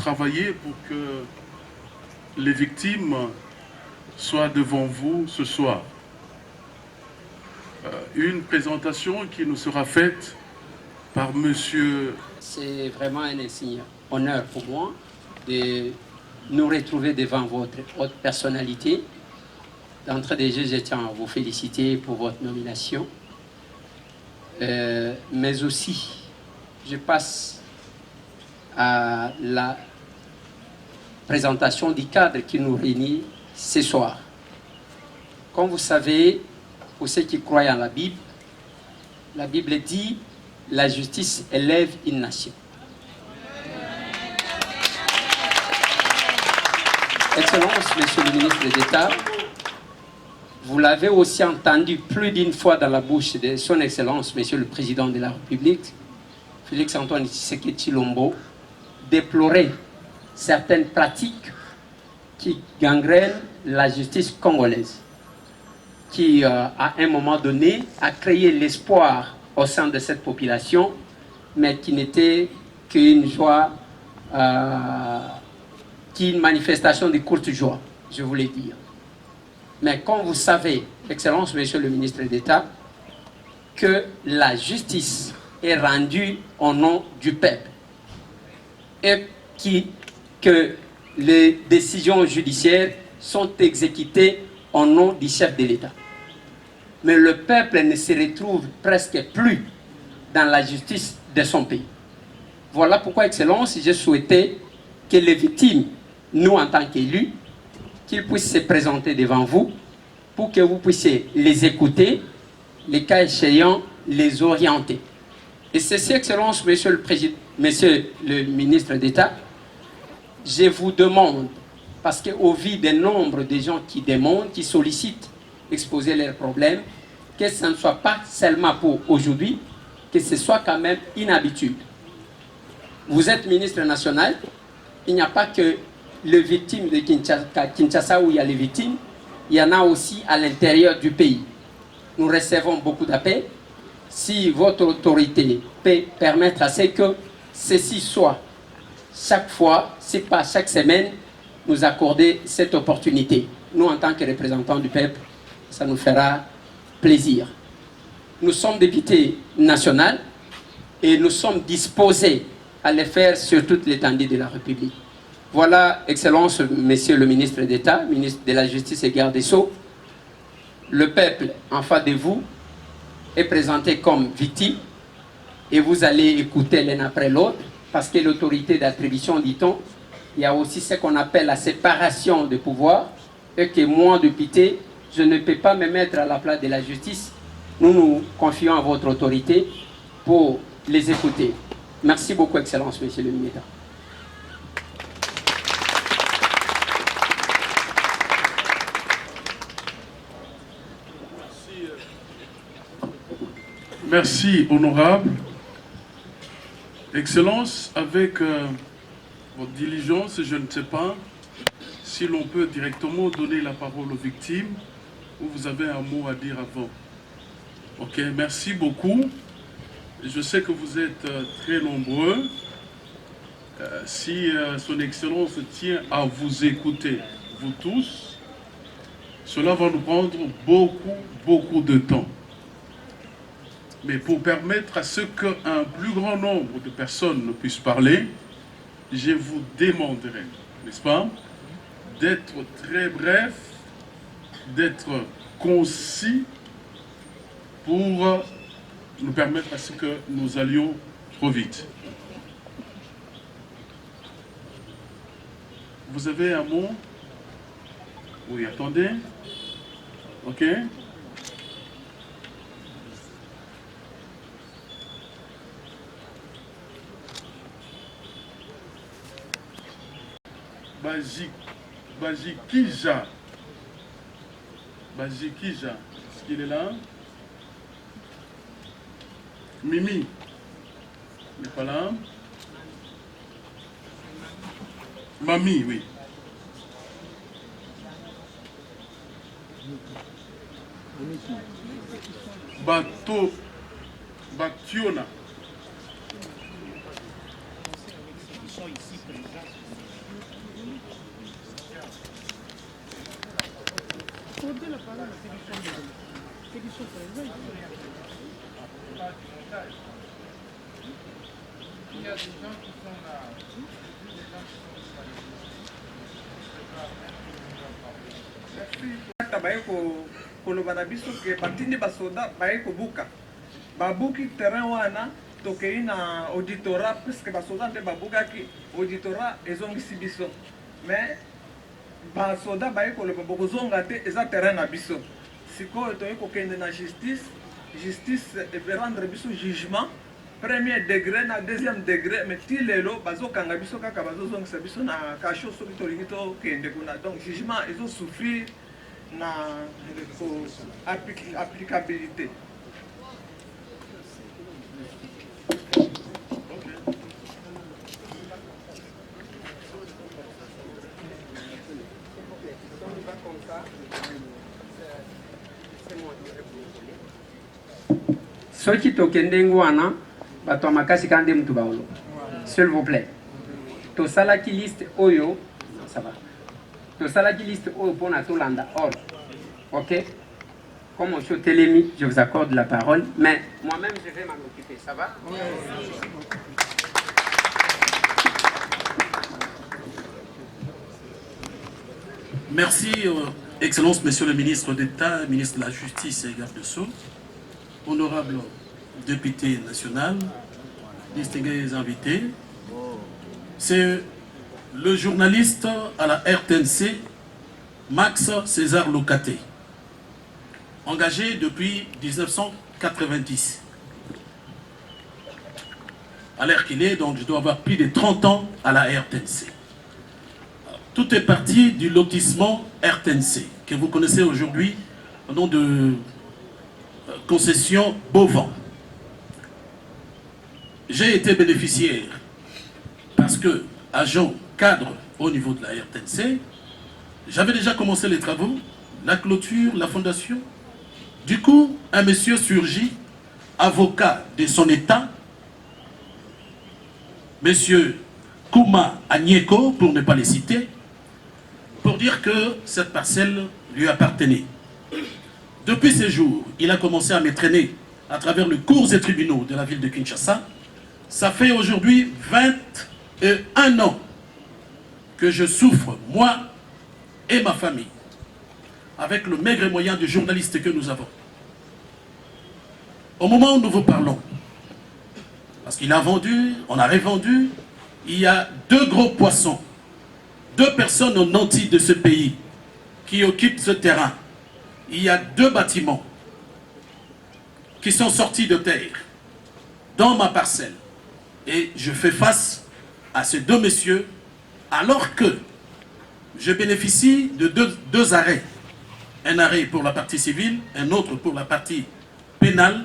travailler pour que les victimes soient devant vous ce soir. Une présentation qui nous sera faite par monsieur. C'est vraiment un insigne honneur pour moi de nous retrouver devant votre haute personnalité. D'entrée de jeu, je tiens à vous féliciter pour votre nomination. Mais aussi, je passe à la présentation du cadre qui nous réunit ce soir. Comme vous savez, pour ceux qui croient en la Bible dit « La justice élève une nation ». Excellence, Monsieur le ministre d'État, vous l'avez aussi entendu plus d'une fois dans la bouche de son Excellence, Monsieur le Président de la République, Félix-Antoine Tshisekedi Tshilombo, déplorer certaines pratiques qui gangrènent la justice congolaise, qui, à un moment donné, a créé l'espoir au sein de cette population, mais qui n'était qu'une joie, qu'une manifestation de courte joie, je voulais dire. Mais comme vous savez, Excellence, Monsieur le ministre d'État, que la justice est rendue au nom du peuple et que les décisions judiciaires sont exécutées au nom du chef de l'État. Mais le peuple ne se retrouve presque plus dans la justice de son pays. Voilà pourquoi, Excellence, j'ai souhaité que les victimes, nous en tant qu'élus, qu'ils puissent se présenter devant vous pour que vous puissiez les écouter, les cas échéants, les orienter. Et ceci, Excellence, Monsieur le ministre d'État, je vous demande, parce qu'au vu du nombre de gens qui demandent, qui sollicitent, exposer leurs problèmes, que ce ne soit pas seulement pour aujourd'hui, que ce soit quand même une habitude. Vous êtes ministre national, il n'y a pas que les victimes de Kinshasa où il y a les victimes, il y en a aussi à l'intérieur du pays. Nous recevons beaucoup d'appels. Si votre autorité peut permettre à ce que ceci soit chaque fois, si pas chaque semaine, nous accorder cette opportunité. Nous, en tant que représentants du peuple, ça nous fera plaisir. Nous sommes députés nationaux et nous sommes disposés à le faire sur toute l'étendue de la République. Voilà, Excellence, Monsieur le ministre d'État, ministre de la Justice et Garde des Sceaux, le peuple en face de vous est présenté comme victime et vous allez écouter l'un après l'autre parce que l'autorité d'attribution, dit-on, il y a aussi ce qu'on appelle la séparation des pouvoirs et que moi, député, je ne peux pas me mettre à la place de la justice. Nous nous confions à votre autorité pour les écouter. Merci beaucoup, Excellence, Monsieur le ministre. Merci, honorable. Excellence, avec votre diligence, je ne sais pas si l'on peut directement donner la parole aux victimes ou vous avez un mot à dire avant. Ok, merci beaucoup. Je sais que vous êtes très nombreux. Si son Excellence tient à vous écouter, vous tous, cela va nous prendre beaucoup de temps. Mais pour permettre à ce qu'un plus grand nombre de personnes puissent parler, je vous demanderai, n'est-ce pas, d'être très bref, d'être concis pour nous permettre à ce que nous allions trop vite. Vous avez un mot? Oui, attendez. Ok. Bajikija. Bajikija. Est-ce qu'il est là? Mimi. Il n'est pas là? Mamie, oui. Bationa. koloba na biso ke batindi basoda baye kobuka babuki terrain wana tokei na auditorat puisque basoda nde babukaki auditorat ezongisi biso mais basoda baye koloba bokozonga te eza terrain na biso sikoyo toye kokende na justice rendre biso jugement premier degré na deuxième degré mais ti lelo bazokanga biso kaka bazozongisa biso na kasho soki tolingi tokende kuna donc jugement ezosouffrir na applicabilité. Soki tokende ngwana bato makasi kande mutu baolo. S'il vous plaît. To salaki liste oyo, ça va. To salaki liste oyo pona to landa ordre. OK? Comme monsieur Télémi, je vous accorde la parole, mais moi-même je vais m'en occuper, ça va? Oui. Merci, Excellence, Monsieur le ministre d'État, ministre de la Justice et garde de Sceaux, honorable député national, distingués invités. C'est le journaliste à la RTNC, Max César Locaté, engagé depuis 1990. À l'heure qu'il est, donc je dois avoir plus de 30 ans à la RTNC. Tout est parti du lotissement RTNC, que vous connaissez aujourd'hui au nom de concession Beauvant. J'ai été bénéficiaire parce que, agent cadre au niveau de la RTNC, j'avais déjà commencé les travaux, la clôture, la fondation. Du coup, un monsieur surgit, avocat de son état, monsieur Kouma Agneko, pour ne pas les citer, pour dire que cette parcelle lui appartenait. Depuis ces jours, il a commencé à me traîner à travers les cours et tribunaux de la ville de Kinshasa. Ça fait aujourd'hui 21 ans que je souffre, moi et ma famille, avec le maigre moyen de journaliste que nous avons. Au moment où nous vous parlons, parce qu'il a vendu, on a revendu, il y a 2 gros poissons, 2 personnes au nantis de ce pays qui occupent ce terrain. Il y a 2 bâtiments qui sont sortis de terre dans ma parcelle. Et je fais face à ces 2 messieurs alors que je bénéficie de deux arrêts. Un arrêt pour la partie civile, un autre pour la partie pénale.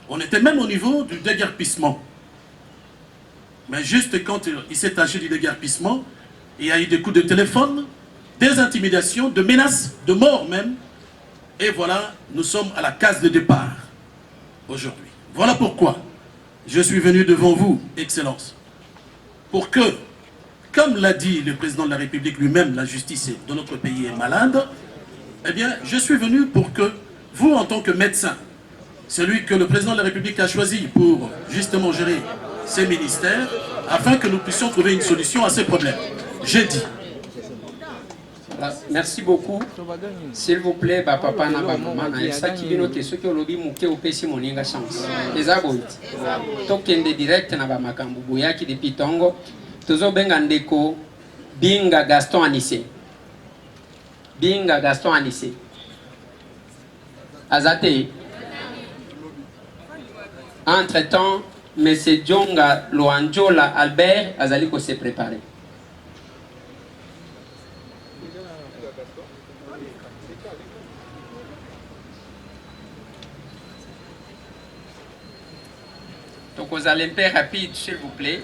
On était même au niveau du déguerpissement. Mais juste quand il s'est agi du déguerpissement, il y a eu des coups de téléphone, des intimidations, de menaces, de mort même. Et voilà, nous sommes à la case de départ aujourd'hui. Voilà pourquoi je suis venu devant vous, Excellence, pour que, comme l'a dit le président de la République lui-même, la justice de notre pays est malade, eh bien, je suis venu pour que vous, en tant que médecin, celui que le président de la République a choisi pour justement gérer ces ministères, afin que nous puissions trouver une solution à ces problèmes. J'ai dit. Merci beaucoup. S'il vous plaît, papa na maman na esaki bino ke soki olobi muke opesi moninga chance. Eza boiti. Tokende direct na ba makambu boyaki depuis tongo. Tozo benga ndeko Binga Gaston Anissé. Binga Gaston Anissé. Azate. Entre-temps, M. Djonga Loanjola Albert azali ko se préparer. Donc vous allez un peu rapide, s'il vous plaît.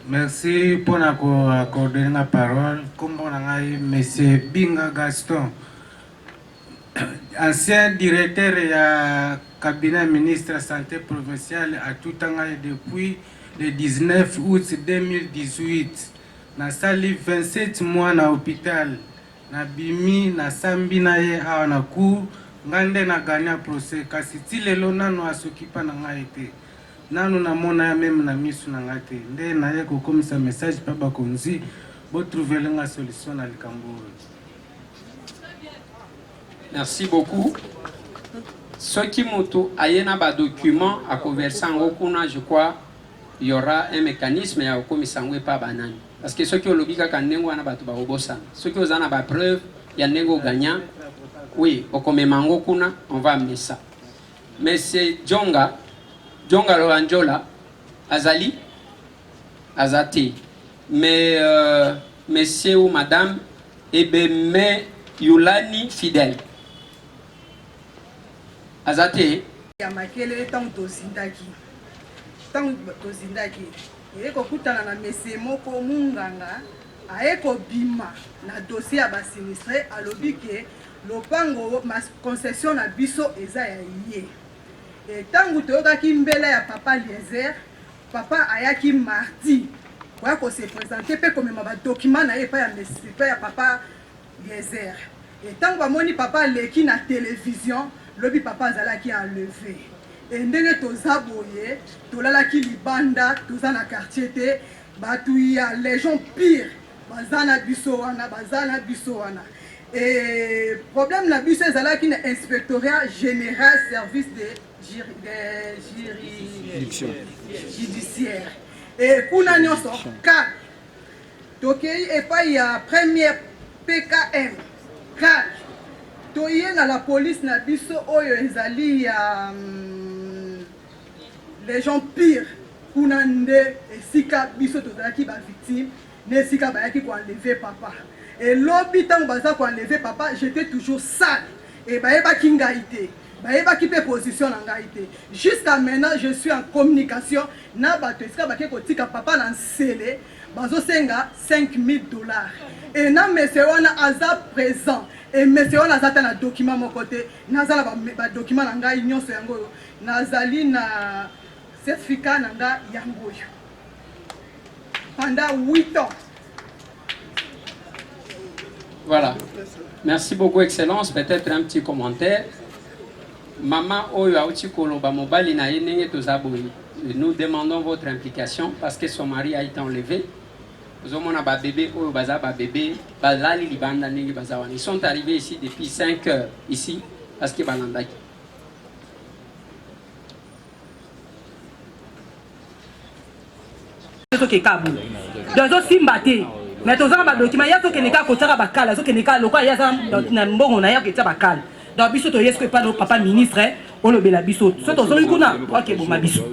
Merci pour accorder la parole. Comme on a eu M. Binga Gaston, ancien directeur du cabinet ministre santé provinciale à tout temps depuis le 19 août 2018. Na sali 27 mois na hôpital. Na bimi na sambi na ye awa na cour ngande na gagna procès kasi ti lelo nano asokipa na ngai te. Nanu na mona même na misu na ngate nde na ye ko komisa message pa bakonzi bo trouver la solution na likambo. Merci beaucoup. Ce qui moto ayena ba document à converser en okuna, je crois il y aura un mécanisme ya komisa ngwe pa banani parce que ceux qui ont lobika kanengo na bato ba obosa ceux qui ont ba preuve ya nengo gagnant oui okomemango kuna on va amener ça. Mais c'est Djonga Loanjola Azali Azati mais monsieur ou madame Ebeme Yulani Fidèle Azati ya makele tant tozindaki eko kutana na mese moko munganga aeko bima na dossier ya basinistre alobi ke lopango ma concession na biso eza ya ye. Tangu toyokaki mbela ya papa Liezer, papa ayaki mardi koya ko se présenter pe komema ba document na ye pa ya mesi pa ya papa Liezer. Tangu bamoni papa leki na télévision lobi papa azalaki enlevé. Ndenge toza boye tolalaki libanda toza na quartier te batu ya les gens pire bazana biso wana. Et problème na biso ezalaki na inspectorat général service de judiciaire. Et kuna nyonso ka tokei epai ya première PKM ka toye na la police na biso oyo ezali ya les gens pire kuna nde esika biso tozalaki ba victime ne esika bayaki ko enlever papa. Et lobi tango baza ko enlever papa j'étais toujours sale et bayebaki ngai te bayebaki pe position na ngai te. Jusqu'à maintenant je suis en communication na bato esika bake kotika papa na nsele bazosenga $5,000 et na monsieur wana aza présent et monsieur wana aza ta na document mon côté nazala ba document na ngai nyonso yango nazali na certificat na nga yango pendant 8 ans. Voilà. Merci beaucoup, Excellence. Peut-être un petit commentaire. Maman Oyo Aouti Koloba Mobali na yenenge tozaboyi. Nous demandons votre implication parce que son mari a été enlevé. Nous avons un bébé Oyo Baza bébé Bazali Libanda Nengi Bazawan. Ils sont arrivés ici depuis 5 heures ici parce que Balandaki. Dozo Simbate. Mais tous les documents, il y a des cas qui sont bakala, il y a des cas qui sont bakala. Donc biso to yesko pas papa ministre, on le bela biso. So to zoli kuna, OK bon ma biso.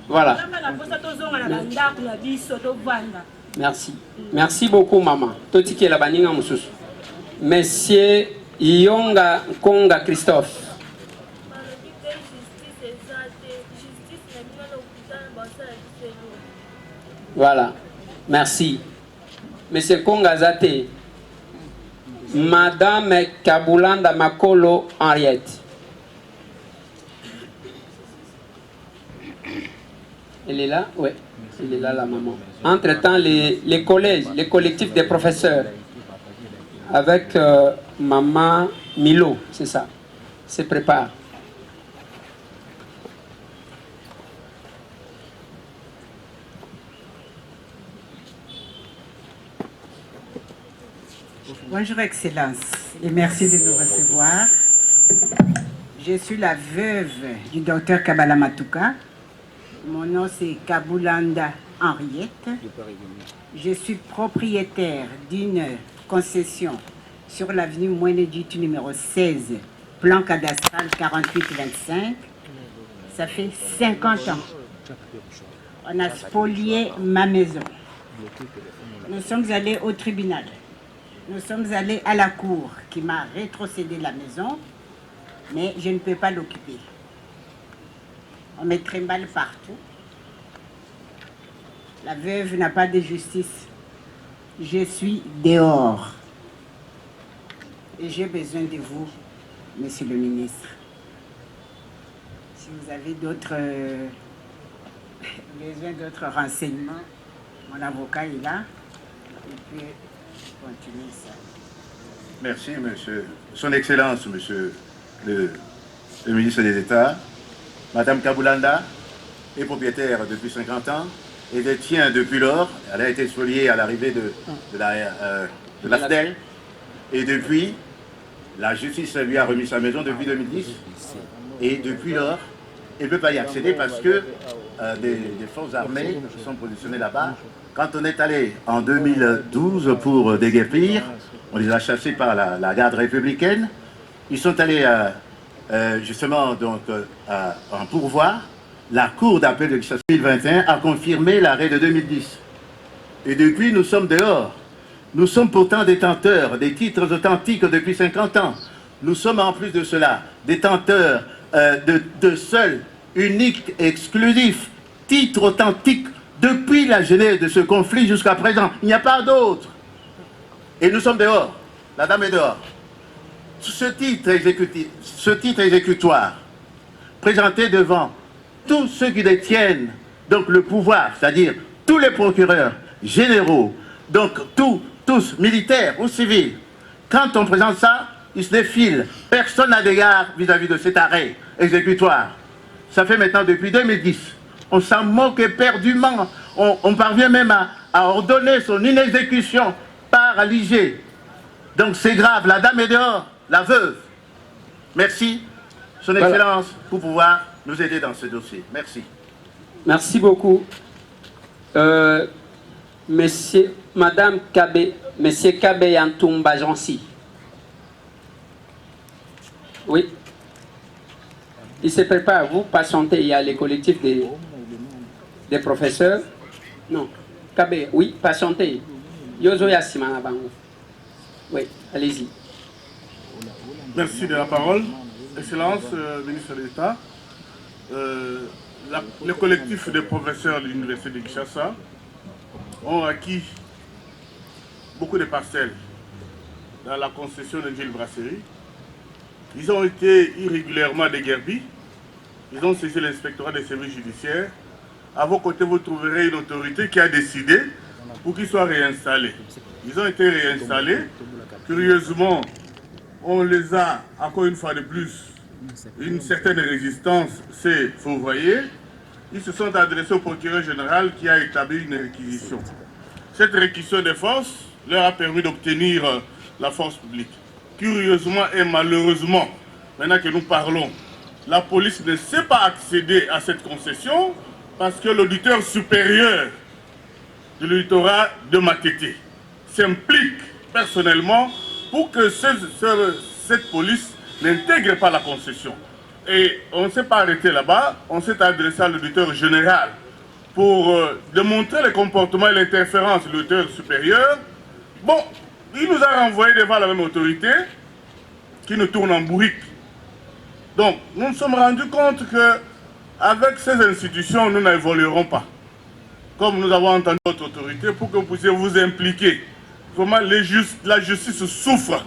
Voilà. Merci. Merci beaucoup maman. Totiki la baninga mususu. Monsieur Yonga Konga Christophe. Voilà. Merci. Monsieur Kongazate, Madame Kabulanda Makolo Henriette. Elle est là? Oui, elle est là, la maman. Entre-temps, les collèges, les collectifs des professeurs, avec Maman Milo, c'est ça, se préparent. Bonjour Excellence et merci de nous recevoir. Je suis la veuve du docteur Kabala Matuka. Mon nom c'est Kabulanda Henriette. Je suis propriétaire d'une concession sur l'avenue Mouenedit numéro 16, plan cadastral 4825. Ça fait 50 ans. On a spolié ma maison. Nous sommes allés au tribunal. Nous sommes allés à la cour qui m'a rétrocédé la maison, mais je ne peux pas l'occuper. On me trimballe partout. La veuve n'a pas de justice. Je suis dehors. Et j'ai besoin de vous, monsieur le ministre. Si vous avez besoin d'autres renseignements, mon avocat est là. Il peut continuer ça. Merci, monsieur. Son Excellence, monsieur le ministre des États. Madame Kabulanda est propriétaire depuis 50 ans et détient depuis lors. Elle a été spoliée à l'arrivée de la FDEL. Et depuis, la justice lui a remis sa maison depuis 2010. Et depuis lors, elle ne peut pas y accéder parce que des forces armées sont positionnées là-bas. Quand on est allé en 2012 pour déguerpir, on les a chassés par la garde républicaine. Ils sont allés justement donc, en pourvoi. La Cour d'appel de Kinshasa 2021 a confirmé l'arrêt de 2010. Et depuis, nous sommes dehors. Nous sommes pourtant détenteurs des titres authentiques depuis 50 ans. Nous sommes en plus de cela détenteurs de seuls, uniques, exclusifs titres authentiques depuis la genèse de ce conflit jusqu'à présent. Il n'y a pas d'autre. Et nous sommes dehors. La dame est dehors. Ce titre exécutoire, présenté devant tous ceux qui détiennent donc le pouvoir, c'est-à-dire tous les procureurs généraux, donc tous militaires ou civils, quand on présente ça, ils se défilent. Personne n'a d'égard vis-à-vis de cet arrêt exécutoire. Ça fait maintenant depuis 2010. On s'en moque éperdument. On parvient même à ordonner son inexécution par l'IG. Donc c'est grave. La dame est dehors, la veuve. Merci, Son Excellence, pour pouvoir nous aider dans ce dossier. Merci. Merci beaucoup. Madame Kabe, Monsieur Kabe Yantumba Jansi. Oui. Il se prépare, vous patientez, il y a les collectifs des professeurs. Non. Kabe, oui, patientez. Yozo Yassimana Bango. Oui, allez-y. Merci de la parole. Excellence, ministre de l'État. Le collectif des professeurs de l'Université de Kinshasa ont acquis beaucoup de parcelles dans la concession de Gilles Brasserie. Ils ont été irrégulièrement déguerpis. Ils ont saisi l'inspectorat des services judiciaires. À vos côtés, vous trouverez une autorité qui a décidé pour qu'ils soient réinstallés. Ils ont été réinstallés. Curieusement, on les a, encore une fois de plus, une certaine résistance s'est fourvoyée. Ils se sont adressés au procureur général qui a établi une réquisition. Cette réquisition des forces leur a permis d'obtenir la force publique. Curieusement et malheureusement, maintenant que nous parlons, la police ne sait pas accéder à cette concession parce que l'auditeur supérieur de l'auditorat de Matete s'implique personnellement pour que cette police n'intègre pas la concession. Et on ne s'est pas arrêté là-bas, on s'est adressé à l'auditeur général pour démontrer le comportement et l'interférence de l'auditeur supérieur. Bon, il nous a renvoyé devant la même autorité qui nous tourne en bourrique. Donc, nous nous sommes rendus compte qu'avec ces institutions, nous n'évoluerons pas. Comme nous avons entendu votre autorité, pour que vous puissiez vous impliquer. Vraiment, la justice souffre.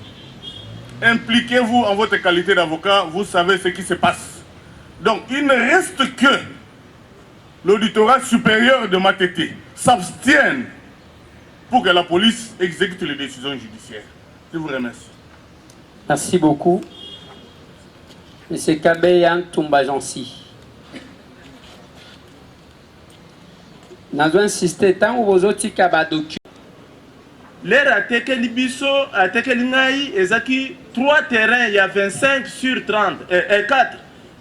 Impliquez-vous en votre qualité d'avocat, vous savez ce qui se passe. Donc, il ne reste que l'auditorat supérieur de Matete s'abstienne pour que la police exécute les décisions judiciaires. Je vous remercie. Merci beaucoup. Monsieur Kabeyan Tumbajansi. Nous avons insisté tant que vous autres Kabadoku. L'air a tekeli biso, a tekeli ngai, ezaki 3 terrains, il y a 25 sur 30, 4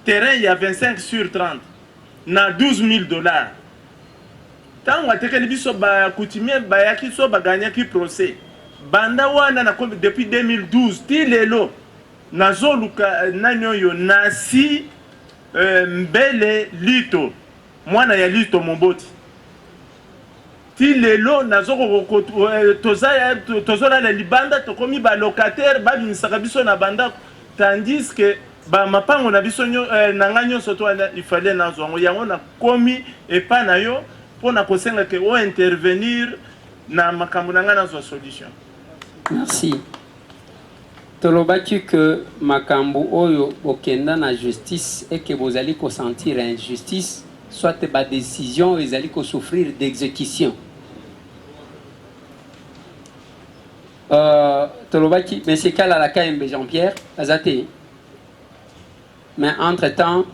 terrains, il y a 25 sur 30, na $12,000. Tant que tekeli biso ba coutumier ba yaki so ba gagné procès. Banda wana na depuis 2012, ti lelo nazoluka nanyoyo nasi mbele lito, mwana ya lito momboti. Ti lelo nazoko tozola la libanda tokomi ba locataire ba bimisaka biso na banda, tandis que ba mapango na biso na nga nyonso to il fallait nazwango yango na komi epa na yo pour intervenir dans ma solution. Merci. Tolobaki que makambo oyo okenda na justice et que vous allez sentir injustice, soit ba décision vous allez souffrir d'exécution. Tolobaki, mais c'est qu'à la KMB Jean-Pierre, Azate. Mais entre-temps,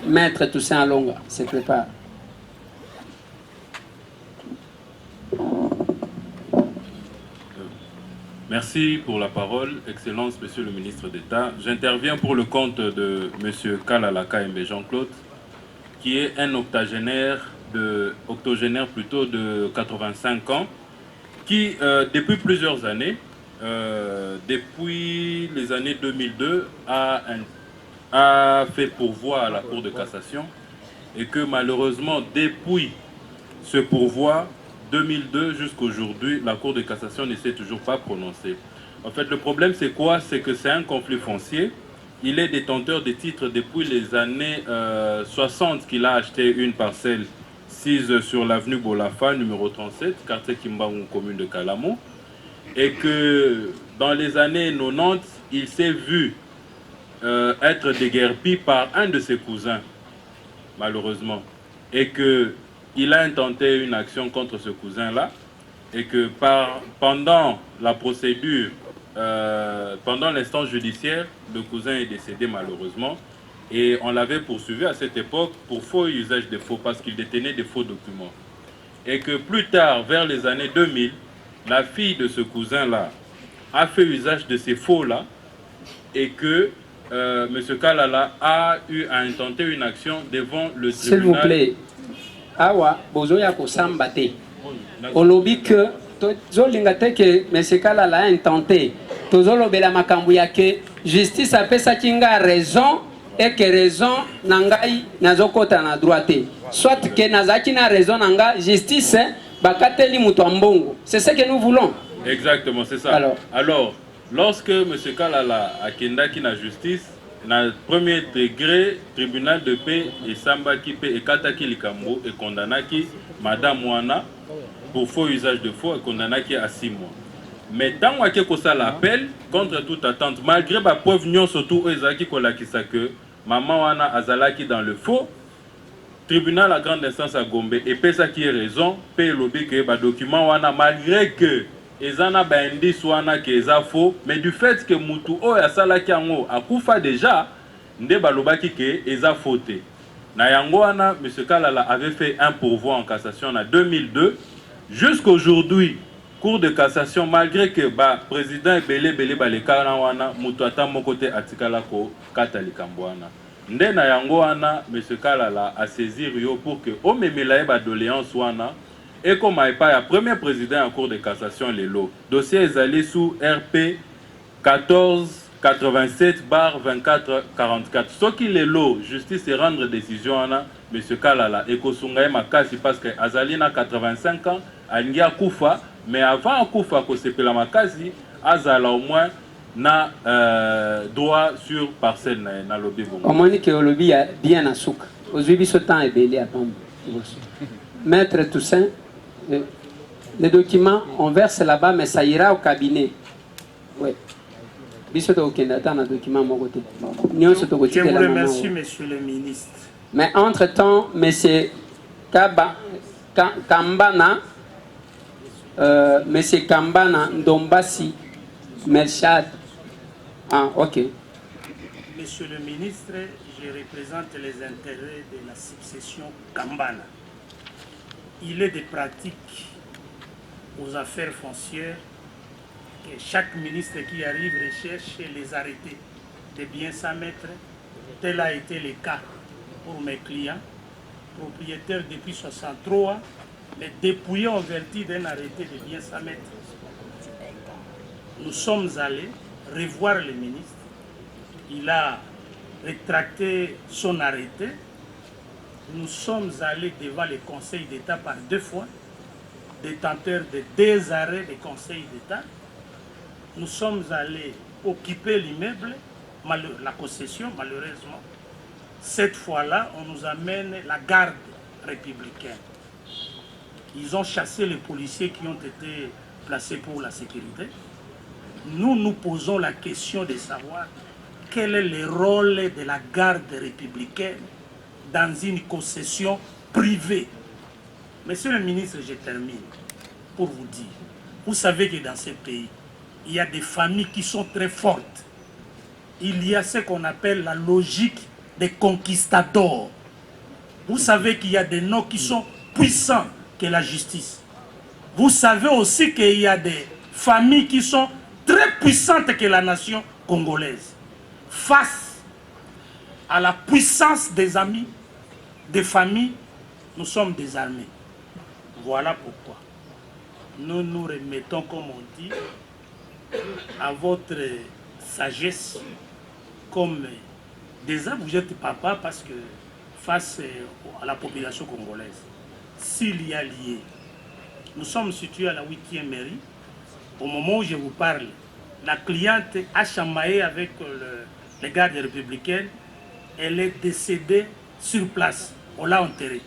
Maître Toussaint Alonga se prépare. Merci pour la parole, Excellence, Monsieur le Ministre d'État. J'interviens pour le compte de Monsieur Kalala KMB Jean-Claude, qui est un octogénaire de 85 ans, qui, depuis plusieurs années, depuis les années 2002, a fait pourvoi à la Cour de cassation et que malheureusement, depuis ce pourvoi, 2002 jusqu'à aujourd'hui, la Cour de cassation ne s'est toujours pas prononcée. En fait, le problème, c'est quoi? C'est que c'est un conflit foncier. Il est détenteur des titres depuis les années 60 qu'il a acheté une parcelle sise sur l'avenue Bolafa, numéro 37, quartier Kimbangu, commune de Kalamo. Et que dans les années 90, il s'est vu être déguerpi par un de ses cousins, malheureusement. Et que il a intenté une action contre ce cousin-là et que pendant la procédure, pendant l'instance judiciaire, le cousin est décédé malheureusement et on l'avait poursuivi à cette époque pour faux usage de faux parce qu'il détenait des faux documents. Et que plus tard, vers les années 2000, la fille de ce cousin-là a fait usage de ces faux-là et que M. Kalala a eu à intenter une action devant le tribunal. S'il vous plaît. Awa bozoya ko sambate olobi que tozolinga te que M. Kalala a intenté tozolobela makambo ya que justice apesa kinga raison et que raison nangai nazokota na droite soit que nazaki na raison nanga justice bakateli mutu ambongo. C'est ce que nous voulons. Exactement, c'est ça. Alors lorsque M. Kalala a kendaki na justice na premier degré, tribunal de paix et Sambaki paix et Kataki Likambo et condamnaki Madame Wana pour faux usage de faux et condamnaki à 6 mois. Mais tant que ça l'appel, contre toute attente, malgré la preuve non surtout Ezaki Kolakisa que Maman Wana Azalaki dans le faux, tribunal à grande instance à Gombe et pesa qui est raison, paye lobby que ba document Wana malgré que ezana ba indice wana ke eza faux, mais du fait que mutu o ya salaki yango akufa déjà nde balobaki ke eza fauté. Na yango wana M. Kalala avait fait un pourvoi en cassation en 2002 jusqu'à aujourd'hui. Cour de cassation malgré que ba président belé baleka na wana mutu ata moko te atikala ko kata likambo wana. Nde na yango wana M. Kalala a saisir yo pour que o memela ba doléance wana. Et comme il n'y a pas premier président en cour de cassation, les lots. Dossier est allé sous RP 1487/2444. Ce qui est lot, justice et rendre décision, M. Kalala, et Kosungaye Makasi, parce que Azalina 85 ans, Alingia Koufa, mais avant Koufa, Kosepela Makasi, Azala au moins na droit sur parcelle na lobby. Comment dit que le lobby a bien à souk. Aujourd'hui, ce temps est belé à tomber. Maître Toussaint, les documents, on verse là-bas, mais ça ira au cabinet. Oui. Je vous remercie, monsieur le ministre. Mais entre-temps, monsieur Kambana Ndombasi Melchad. Ah, ok. Monsieur le ministre, je représente les intérêts de la succession Kambana. Il est des pratiques aux affaires foncières que chaque ministre qui arrive recherche les arrêtés de bien s'en mettre. Tel a été le cas pour mes clients, propriétaires depuis 63, mais dépouillés en vertu d'un arrêté de bien s'en mettre. Nous sommes allés revoir le ministre. Il a rétracté son arrêté. Nous sommes allés devant le Conseil d'État par 2 fois, détenteur de 2 arrêts du Conseil d'État. Nous sommes allés occuper l'immeuble, la concession malheureusement. Cette fois-là, on nous amène la garde républicaine. Ils ont chassé les policiers qui ont été placés pour la sécurité. Nous nous posons la question de savoir quel est le rôle de la garde républicaine dans une concession privée. Monsieur le ministre, je termine pour vous dire, vous savez que dans ce pays, il y a des familles qui sont très fortes. Il y a ce qu'on appelle la logique des conquistadors. Vous savez qu'il y a des noms qui sont puissants que la justice. Vous savez aussi qu'il y a des familles qui sont très puissantes que la nation congolaise. Face à la puissance des amis, des familles, nous sommes désarmés. Voilà pourquoi nous nous remettons, comme on dit, à votre sagesse, comme déjà vous êtes papa, parce que face à la population congolaise, s'il y a lié, nous sommes situés à la 8e mairie. Au moment où je vous parle, la cliente a chamaillé avec les gardes républicaines. Elle est décédée sur place. On l'a enterrée.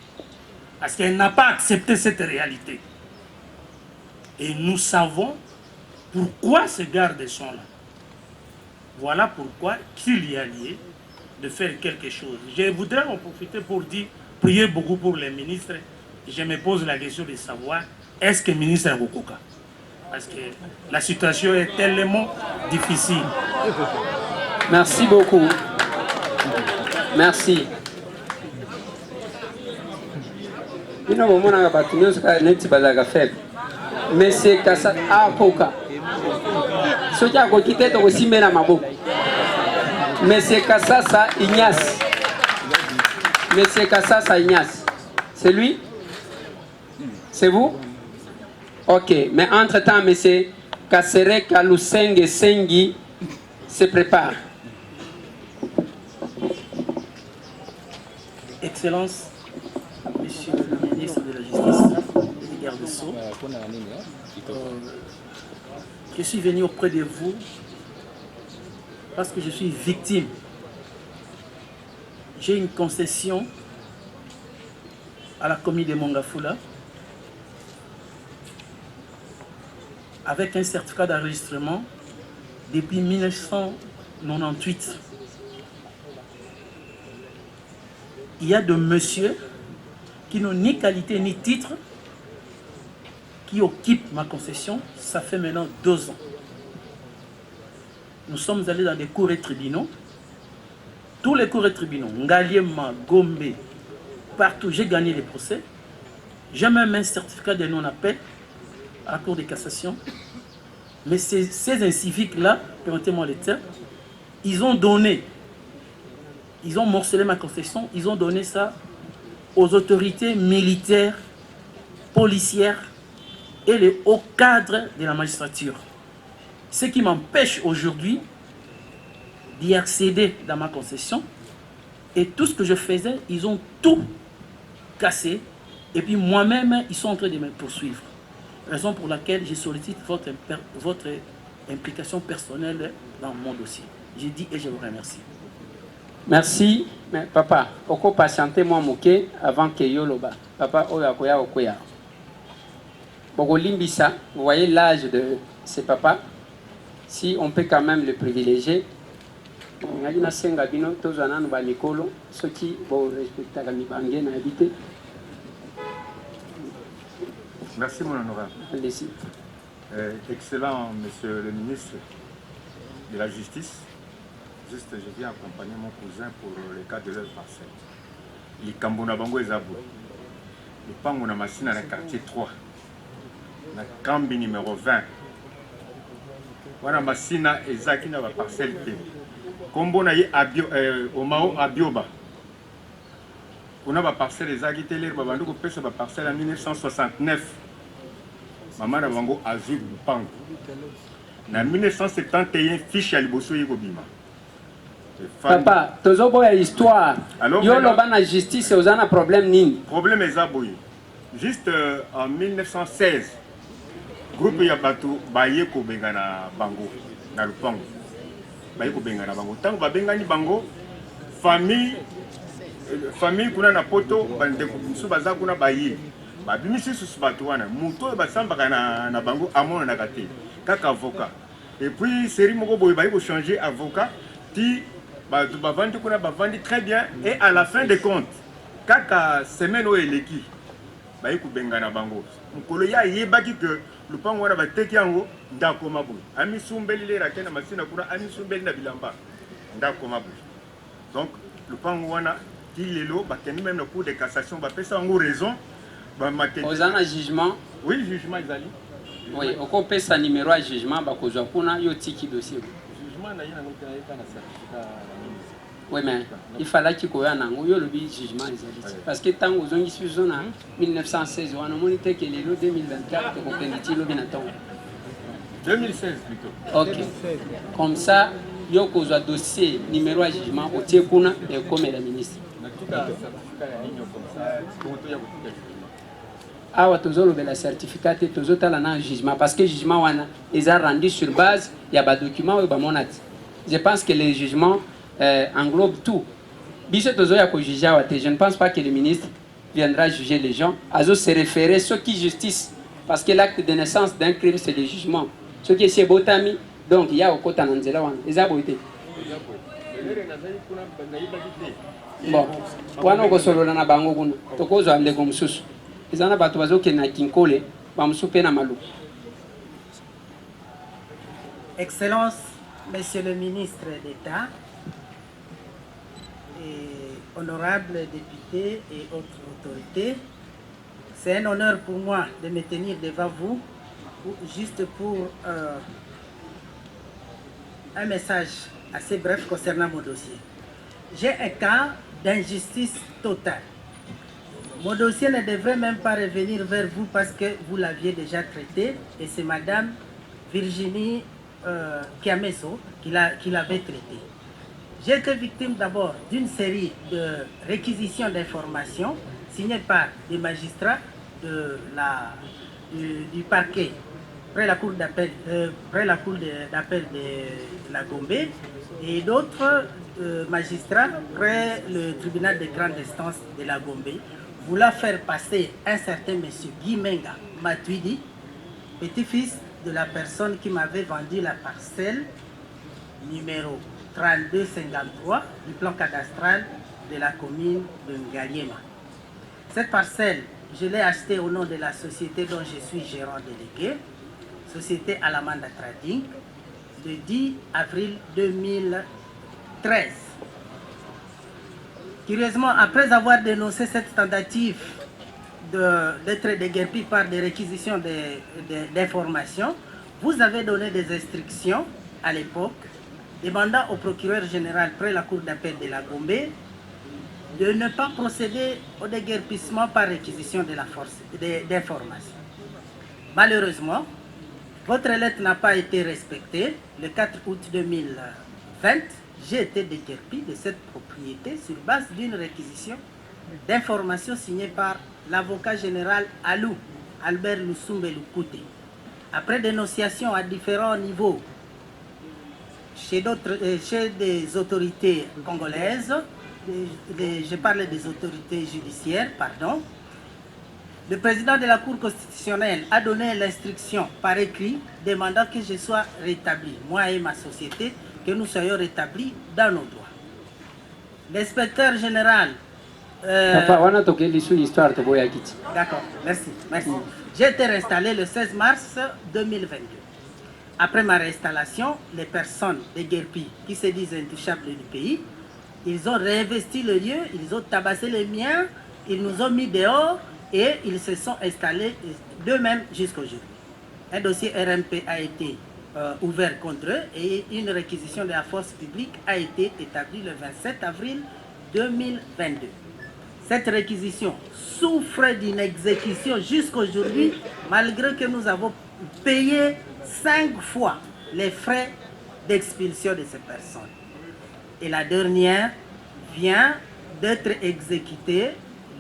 Parce qu'elle n'a pas accepté cette réalité. Et nous savons pourquoi ces gardes sont là. Voilà pourquoi il y a lieu de faire quelque chose. Je voudrais en profiter pour dire, prier beaucoup pour les ministres. Je me pose la question de savoir, est-ce que le ministre est Rokoka? Parce que la situation est tellement difficile. Merci beaucoup. Merci. Monsieur Kassa Apoka. Soja ko kite to simela maboko. Monsieur Kassasa Ignace. Monsieur Kassasa Ignace. C'est lui? C'est vous? Ok, mais entre-temps, monsieur Kassere Kalusenge Sengi se prépare. Excellence, monsieur le ministre de la Justice et des gardes sceaux, je suis venu auprès de vous parce que je suis victime. J'ai une concession à la commune de Mongafula avec un certificat d'enregistrement depuis 1998. Il y a de messieurs qui n'ont ni qualité ni titre qui occupent ma concession. Ça fait maintenant 2 ans. Nous sommes allés dans des cours et tribunaux. Tous les cours et tribunaux, Ngaliema, Gombe, partout, j'ai gagné les procès. J'ai même un certificat de non-appel à la Cour de cassation. Mais ces inciviques-là, permettez-moi le terme, ils ont morcelé ma concession, ils ont donné ça aux autorités militaires, policières et les hauts cadres de la magistrature. Ce qui m'empêche aujourd'hui d'y accéder dans ma concession. Et tout ce que je faisais, ils ont tout cassé. Et puis moi-même, ils sont en train de me poursuivre. Raison pour laquelle je sollicite votre implication personnelle dans mon dossier. J'ai dit et je vous remercie. Merci. Mais papa, pourquoi patienter moi moké avant que Yoloba? Papa, oya okoya. Bogo Limbisa, vous voyez l'âge de ce papa. Si on peut quand même le privilégier. Merci mon honorable. Allez-y. Excellent monsieur le ministre de la Justice. Juste, je viens accompagner mon cousin pour le cas de leur parcelle. Il est Kambona Bango et Zabou. Le pango na machine dans le quartier 3. Na Kambi numéro 20. Wana masina ezaki na ba parcelle te. Kombo na ye abio Omao Abioba. On a ba parcelle ezaki te lere ba bandu ko pesa ba parcelle en 1969. Maman na bango azul lupango. Na 1971 fiche ya liboso yiko bima. Papa, tozobo ya histoire. Yo loba na justice ozana problème nini? Problème ezaboyi. Juste en 1916, groupe ya bato baye ko benga na bango na lupango. Baye ko benga na bango. Tango ba benga ni bango, famille kuna na poto bande ko so baza kuna baye. babimisi susu bato wana moto oyo basambaka na bango amonanaka te kaka avocat et puis série moko boye bayi kochanger avocat ti bato bavandi kuna bavandi très bien et à la fin de compte kaka semaine oyo eleki bayi kobengana bango mokolo ya yebaki ke lupango wana bateki yango ndakoma boye amisumbeli lera te na masina kuna amisumbeli na bilamba ndakoma boye donc lupango wana ti lelo bakeni même na cour de cassation bapesa yango raison ozana jugement oui jugement ezali oui okopesa numéro ya jugement bakozwa kuna yo tiki dossier jugement na ye nango te nayeba na certificat oui mais il fallait qu'il koya nango yo lobi jugement ezali parce que ntango ozongisi biso na 1916 wana omoni te ke lelo 2024 tokokende ti lobi na ntongo 2016 plutôt ok comme ça yo kozwa dossier numéro ya jugement otie kuna ekomela ministre awa tozolobela certificat te tozotala na jugement parce que jugement wana eza rendu sur base ya badocument oyo bamona te je pense que le jugement englobe tout biso tozoya kojuge awa te je ne pense pas que le ministre viendra juger les gens azo se référer ce qui justice parce que l'acte de naissance d'un crime c'est le jugement ce qui est ebotami donc ya okota na nzela wana eza boye te bon wana okosolola na bango kuna tokozwa ndeko mosusu eza na bato bazokende na kinkole bamosusu mpe na maluku. Excellence, Monsieur le ministre d'État, et honorables députés et autres autorités, c'est un honneur pour moi de me tenir devant vous juste pour un message assez bref concernant mon dossier. J'ai un cas d'injustice totale. Mon dossier ne devrait même pas revenir vers vous parce que vous l'aviez déjà traité et c'est Madame Virginie Kiameso qui l'avait traité. J'ai été victime d'abord d'une série de réquisitions d'informations signées par des magistrats du parquet près la cour d'appel de la Gombe et d'autres magistrats près le tribunal de grande instance de la Gombe, voulant faire passer un certain monsieur Guy Menga Matuidi, petit-fils de la personne qui m'avait vendu la parcelle numéro 3253 du plan cadastral de la commune de Ngaliema. Cette parcelle, je l'ai achetée au nom de la société dont je suis gérant délégué, société Alamanda Trading, le 10 avril 2013. Curieusement, après avoir dénoncé cette tentative d'être déguerpi par des réquisitions d'informations, vous avez donné des instructions à l'époque, demandant au procureur général près la cour d'appel de la Gombe de ne pas procéder au déguerpissement par réquisition d'informations. Malheureusement, votre lettre n'a pas été respectée. Le 4 août 2020, j'ai été déguerpi de cette propriété sur base d'une réquisition d'informations signée par l'avocat général Alou, Albert Lusumbe Lukute. Après dénonciation à différents niveaux chez des autorités congolaises, je parle des autorités judiciaires, pardon, le président de la Cour constitutionnelle a donné l'instruction par écrit demandant que je sois rétabli, moi et ma société, que nous soyons rétablis dans nos droits. L'inspecteur général... D'accord, merci. J'ai été réinstallé le 16 mars 2022. Après ma réinstallation, les personnes déguerpies qui se disent intouchables du pays, ils ont réinvesti le lieu, ils ont tabassé les miens, ils nous ont mis dehors et ils se sont installés d'eux-mêmes jusqu'aujourd'hui. Un dossier RMP a été ouvert contre eux et une réquisition de la force publique a été établie le 27 avril 2022. Cette réquisition souffre d'une exécution jusqu'aujourd'hui, malgré que nous avons payé 5 fois les frais d'expulsion de ces personnes. Et la dernière vient d'être exécutée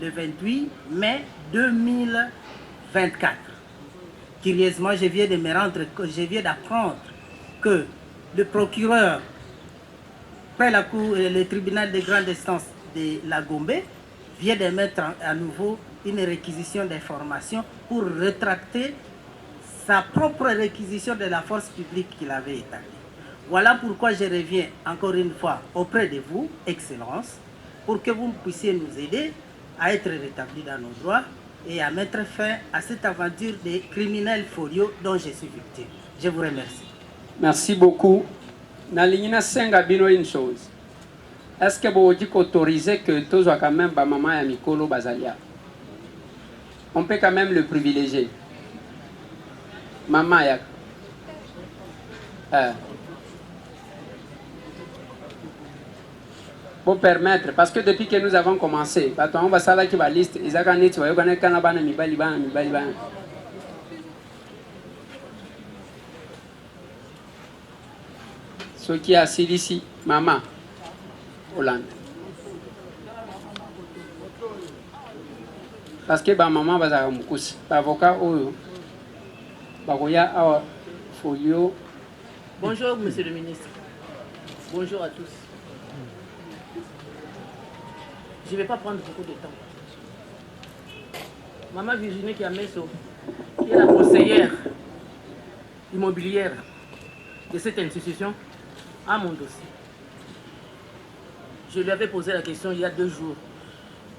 le 28 mai 2024. Curieusement, je viens d'apprendre que le procureur près le tribunal de grande instance de la Gombe vient d'émettre à nouveau une réquisition d'informations pour rétracter sa propre réquisition de la force publique qu'il avait établie. Voilà pourquoi je reviens encore une fois auprès de vous, Excellence, pour que vous puissiez nous aider à être rétablis dans nos droits et à mettre fin à cette aventure des criminels folios dont je suis victime. Je vous remercie. Merci beaucoup. Nalingina senga bino une chose. Est-ce que vous dites qu'autoriser que tous quand même ba maman ya mikolo bazalia? On peut quand même le privilégier. Maman ya. Pour permettre, parce que depuis que nous avons commencé, on va savoir qui va liste, ils ont gagné, tu vas connaître Kanabana, Mibali. Ce qui est assis ici, maman, Hollande. Parce que maman va avoir un cousin, avocat ou folio. Bonjour, monsieur le ministre. Bonjour à tous. Je ne vais pas prendre beaucoup de temps. Maman Virginie Kiameso, qui est la conseillère immobilière de cette institution, a mon dossier. Je lui avais posé la question il y a 2 jours.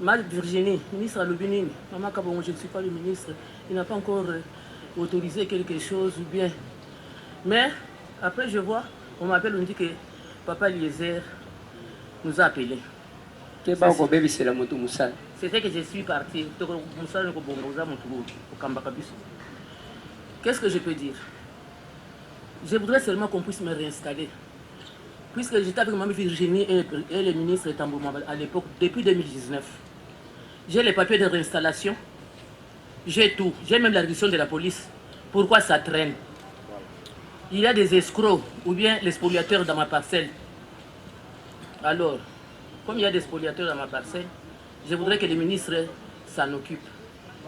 Ma Virginie, ministre Alobinine, Maman Kabongo, je ne suis pas le ministre, il n'a pas encore autorisé quelque chose ou bien. Mais après je vois, on m'appelle, on me dit que Papa Eliezer nous a appelés. C'était que je suis parti. Qu'est-ce que je peux dire? Je voudrais seulement qu'on puisse me réinstaller. Puisque j'étais avec Mme Virginie et le ministre Tambouma à l'époque, depuis 2019. J'ai les papiers de réinstallation. J'ai tout. J'ai même la réquisition de la police. Pourquoi ça traîne? Il y a des escrocs ou bien les spoliateurs dans ma parcelle. Alors, comme il y a des spoliateurs dans ma parcelle, je voudrais que le ministre s'en occupe.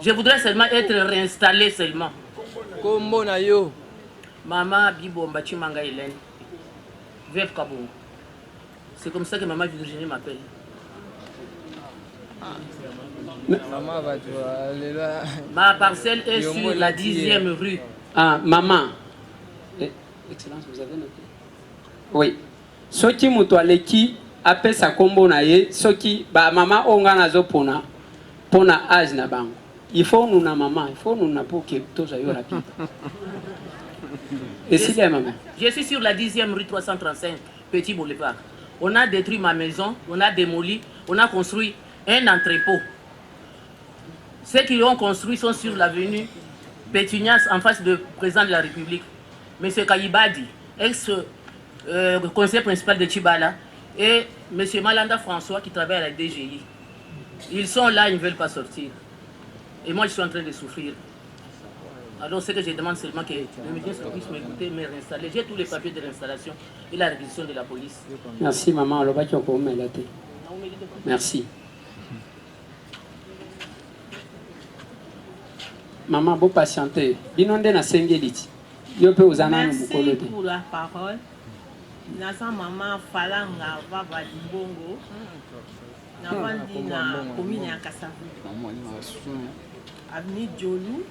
Je voudrais seulement être réinstallé seulement. Maman Bibo Mbachimanga Hélène, Veuve Kabongo. C'est comme ça que Maman Virginie m'appelle. Ma parcelle est sur la 10e rue. Ah, maman. Excellence, vous avez noté? Oui. Ce qui m'outoileki appelle sa combo na ye, ce qui ba maman onga nazo pona âge na bango. Il faut nous na maman, il faut nous na pour que tous aillons rapide. Et si les maman. Je suis sur la 10e rue 335, Petit Boulevard. On a détruit ma maison, on a démoli, on a construit un entrepôt. Ceux qui l'ont construit sont sur l'avenue Pétunias en face du président de la République. M. Kayibadi, ex-conseiller principal de Tchibala, et M. Malanda François qui travaille à la DGI. Ils sont là, ils ne veulent pas sortir. Et moi, je suis en train de souffrir. Alors, ce que je demande seulement que le ministre puisse m'écouter, me réinstaller. J'ai tous les papiers de réinstallation et la réquisition de la police. Merci, maman. Merci. Maman, vous patientez. Merci pour la parole. Nasa maman Falanga Vava Libongo. Navandi na commune ya Kasavu. Avenue Djolu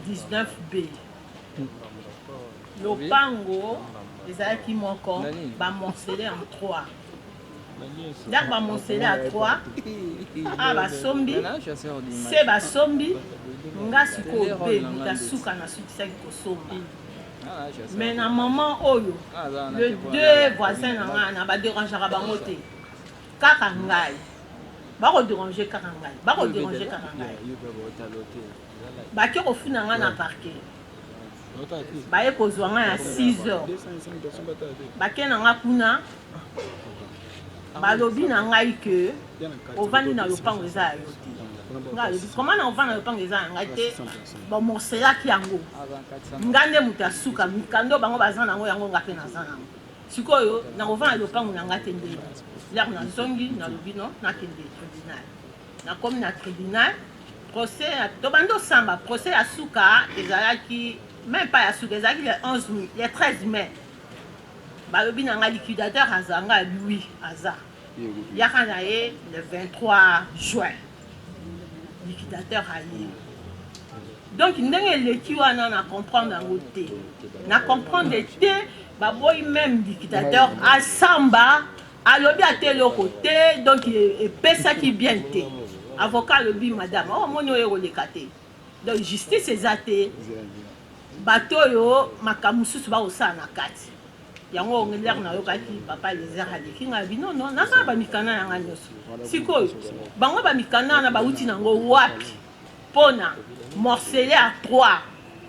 19B. Lopango ezalaki moko bamorcelé en 3. Donc bamorcelé à 3. Ah basombi. C'est basombi. Nga sikoyo be mutasuka na sukisaki kosomba. Mais na moment oyo le 2 voisins na ba déranger bango te. Kaka ngai. Ba ko déranger kaka ngai. Ba ko déranger kaka ngai. Ba ki ko funa nga na parquet. Ba e ko zwa nga ya 6 heures. Ba ke na nga kuna. Ba lobi na ngai ke ovandi na lopango eza yo te. Comment on va dans le pan des ans? Bon, mon c'est là qui a un goût. Ngande mutasuka, mikando bango bazan nango yango ngape na zana. Sikoyo na ovana le pan na ngate ndé. Là na zongi na lobino na kende tribunal. Na comme na tribunal, procès à tobando samba, procès à Souka, ezalaki même pas à Souka, ezalaki le 11 mai, le 13 mai. Ba lobi na nga liquidateur azanga lui aza. Yakana le 23 juin. liquidateur aye. Donc ndenge eleki wana na comprendre yango te. Na comprendre te baboyi même liquidateur asamba alobi ate loko te donc epesaki bien te. Avocat alobi madame oh moni oyo koleka te. Donc justice eza te. Bato oyo makambo mosusu bakosala na kati. Yango ongelere na yokaki papa Lézard aleki ngabi non non nanga bamikana yanga nyonso. Sikoyo bango bamikana na bauti nango wapi pona morceler à 3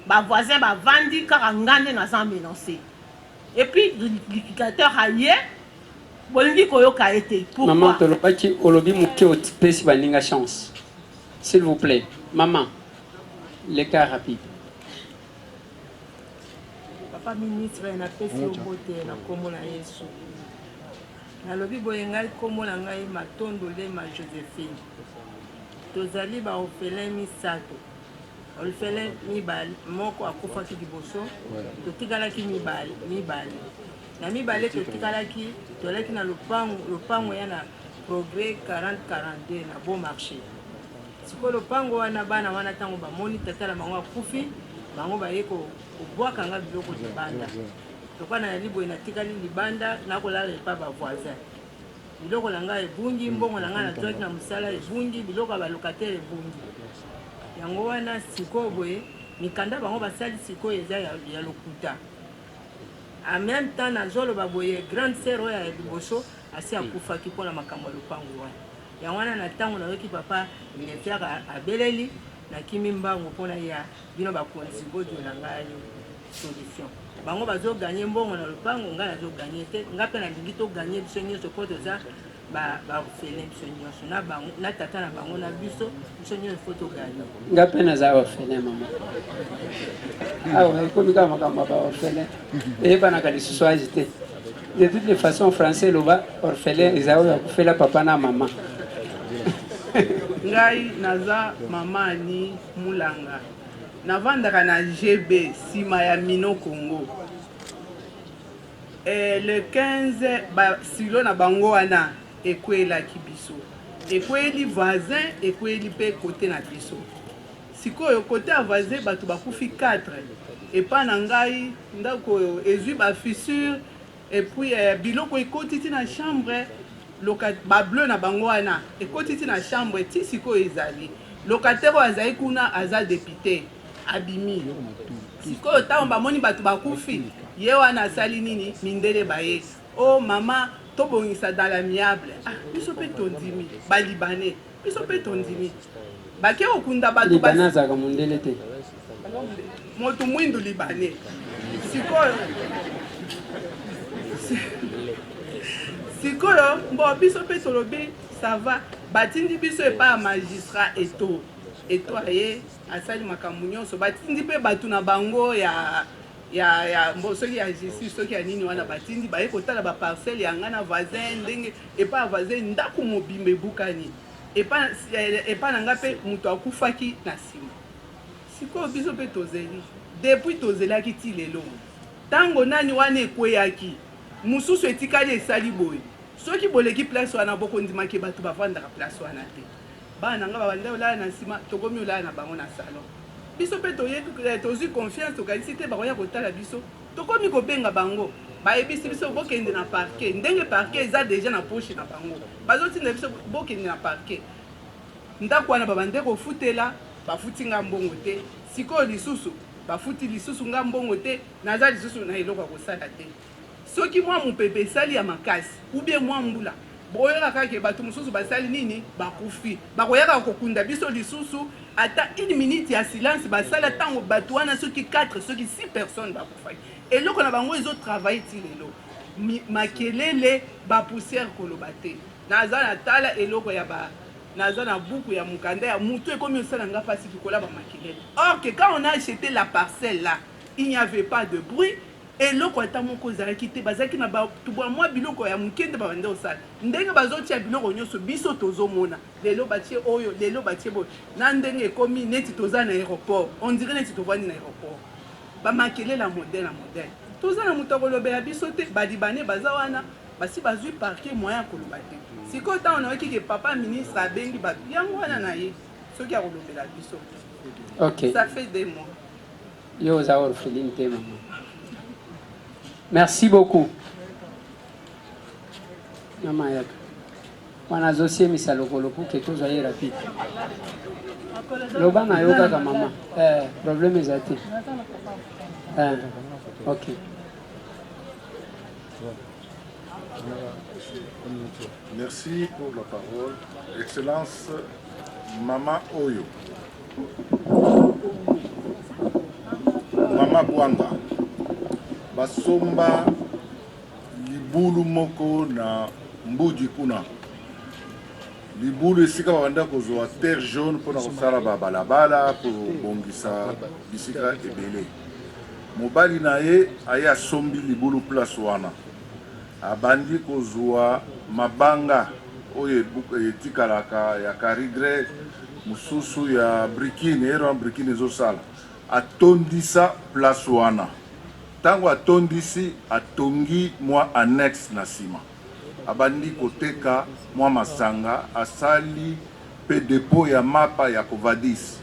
ba voisin ba vandi kaka ngande na za mélancé. Et puis liquidateur aye bolingi koyoka ete pourquoi maman tolobaki olobi muke otipesi baninga chance s'il vous plaît maman les cas rapides. Papa ministre na pesi obote na komo na Yesu. Nalobi boye ngai komo na ngai Matondo Lema Josephine. Tozali ba orphelin misato. Orphelin mibali moko akufaki liboso. Totikalaki mibali. Na mibali totikalaki tolaki na lopango ya na Progrès 4042 na Bon Marché. Siko lopango wana bana wana tango ba moni tatala bango akufi. Bango baye kobwaka nga biloko libanda. Tokwa na liboye na tikali libanda nakolala epa ba voisin. Biloko na nga ebungi mbongo na nga na toki na musala ebungi biloko ba locataire ebungi. Yango wana siko boye mikanda bango basali siko eza ya lokuta. En même temps na zolo ba boye grande sœur ya liboso asi akufaki pona makambo lopango wana. Yango wana na tango na yoki papa minefiaka abeleli na kimi mbango pona ya bino bakonzi bojo na ngai solution. Bango bazo gagner mbongo na lopango nga nazo gagner te nga pe na ndingi to gagner biso nyonso poto za ba orphelin biso nyonso na bango na tata na bango na biso nyonso photo gagner Nga pe na za orphelin maman. Ah ouais, comme ça makambo ba orphelin. Et bana ka lisusu agité. De toutes les façons français loba orphelin ezao ya kufela papa na maman. Ngai naza mama ni mulanga navandaka na GB sima ya Mino Congo le 15 ba silo na bango wana ekwelaki biso ekweli voisin ekweli pe côté na biso sikoyo côté ya voisin bato bakufi 4 epa na ngai ndako ezwi ba fissure et puis biloko ekotiti na chambre ba bleu na bango wana ekotiti na chambre ti siko ezali locataire azali kuna aza député abimi siko tango bamoni bato bakufi ye wana asali nini mindele baye oh mama tobongisa dans l'amiable biso pe tondimi balibane biso pe tondimi bake okunda bato libana zaka mondele te moto mwindu libane sikoyo sikoyo mbo biso pe tolobi ça va batindi biso epa magistrat eto aye asali makambo nyonso batindi pe bato na bango ya mbo soki ya justice soki ya nini wana batindi baye kotala ba parcelle yanga na voisin ndenge epa voisin ndako mobimba ebukani epa na nga pe moto akufaki na nsima sikoyo biso pe tozeli depuis tozelaki ti lelo ntango nani wana ekweyaki mususu etikali esali boye soki boleki place wana bokondimaki bato bavandaka place wana te bana nga babanda olala na nsima tokomi olala na bango na salon biso mpe tozwi confiance tokanisi te bakoya kotala biso tokomi kobenga bango bayebisi biso bokende na parquet ndenge parquet eza deja na poche na bango bazotinda biso bokende na parquet ndako wana babande kofutela bafuti nga mbongo te sikoyo lisusu bafuti lisusu nga mbongo te naza lisusu na eloko ya kosala te soki mwa mopepe esali ya makasi ubie mwa mbula boyoka kaka bato mosusu basali nini bakufi bakoyaka kokunda biso lisusu ata 1 minute ya silence basala ntango bato wana soki 4 soki 6 personnes bakufaki eloko na bango ezotravaille ti lelo makelele bapoussière koloba te naza na tala eloko ya naza na buku ya mokanda ya mutu ekomi osala nga mpasi kikola bamakelele or que quand on a acheté la parcelle là il n'y avait pas de bruit eloko ata moko ezalaki te bazalaki na batubwa mwa biloko ya moke nde babande osala ndenge bazotia biloko nyonso biso tozomona lelo batie oyo lelo batie boyo na ndenge ekomi neti toza na aéroport on dirait neti tovandi na aéroport bamakelela modele na modele toza na moto akolobela biso te balibane baza wana basi bazwi parquet moyen ya koloba te sikoyo ntango nayoki ke papa ministre abengi bato yango wana na ye soki akolobela biso. Ok. Ça fait 2 mois. Yo oza orpheline te maman. Merci beaucoup. Maman yaka. Wana azosiemisa lokolo pour que tozwa ye rapide. Loba na yo kaka maman. Problème eza te. Ok. Merci pour la parole. Excellence, Mama Oyo. Mama Bwanga. Basomba libulu moko na mbudi kuna. Libulu esika wanda kozwa terre jaune pour kosala balabala pour bongisa bisika ebele. Mobali na ye aye asombi libulu place wana. Abandi kozwa mabanga oyo etikalaka ya karidre mususu ya brikine ero brikine ezosala atondisa place wana. Tango atondisi atongi mwa annexe na nsima. Abandi koteka mwa masanga asali pe depo ya mapa ya Covadis.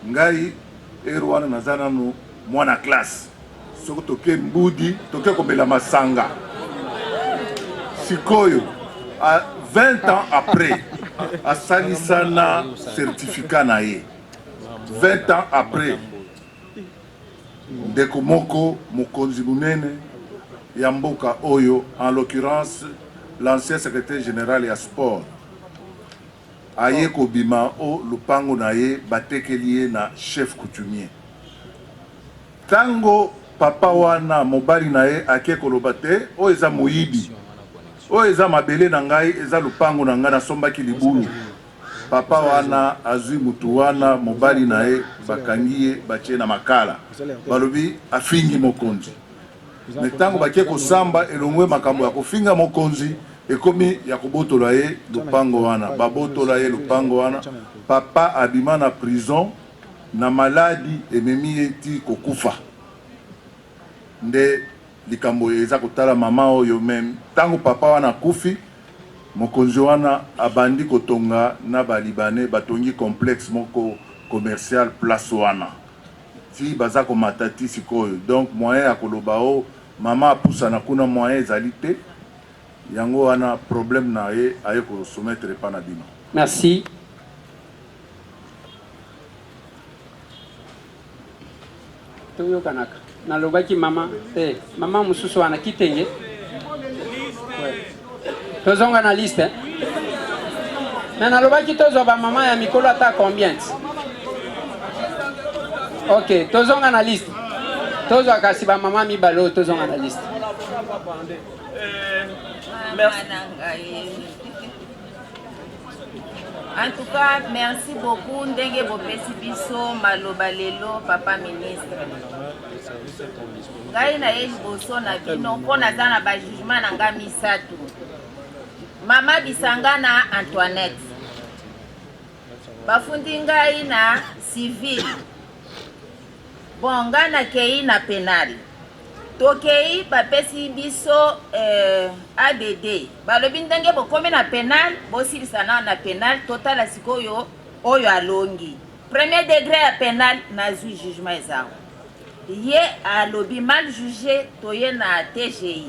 Ngai ero wana naza nanu mwana classe. Soko toke mbudi toke komela masanga. Sikoyo, à 20 ans après, à Salisana certificat nae. 20 ans après, Ndeko Moko Mokonzi Munene Yamboka Oyo, en l'occurrence l'ancien secrétaire général ya sport, aye kobima o lupango nae batekeliye na chef coutumier. Tango papa wana mobali nae ake koloba te o eza moyibi. O eza mabele na ngai eza lupango na ngai nasombaki libulu. Papa wana azwi mutu wana mobali na ye bakangi ye batie na makala. Balobi afingi mokonzi. Netango bakie kosamba elongwe makambo ya kofinga mokonzi ekomi ya kobotola ye lupango wana. Babotola ye lupango wana. Papa abima na prison na maladi ememi ye ti kokufa. Nde likambo eza kotala mama oyo meme tango papa wana kufi mokonzi wana abandi kotonga na balibane batongi complexe moko commercial place wana ti baza komata ti sikoyo. Donc moyen ya koloba o mama apusana kuna moyen ezali te yango wana problème na ye aye kosoumettre pa na bino. Merci. Toyo kanaka. Nalobaki mama, mama mususu wana kitenge. Tozonga na liste. Mais nalobaki tozo ba mama ya mikolo ata combien? Ok, tozonga na liste. Tozo akasi ba mama mibalo tozonga na liste. En tout cas, merci beaucoup ndenge bopesi biso maloba lelo papa ministre. Ngai na ye liboso na bino mpo naza na bajugement na nga misatu. Mama Bisanga na Antoinette bafundi ngai na civil. Bon, ngai nakei na penal. Tokei bapesi biso ADD. Balobi ndenge bokomi na penal, bosilisana na penal totala sikoyo oyo alongi. Premier degré ya penal nazwi jugement ezao. Ye alobi mal jugé toye na TGI.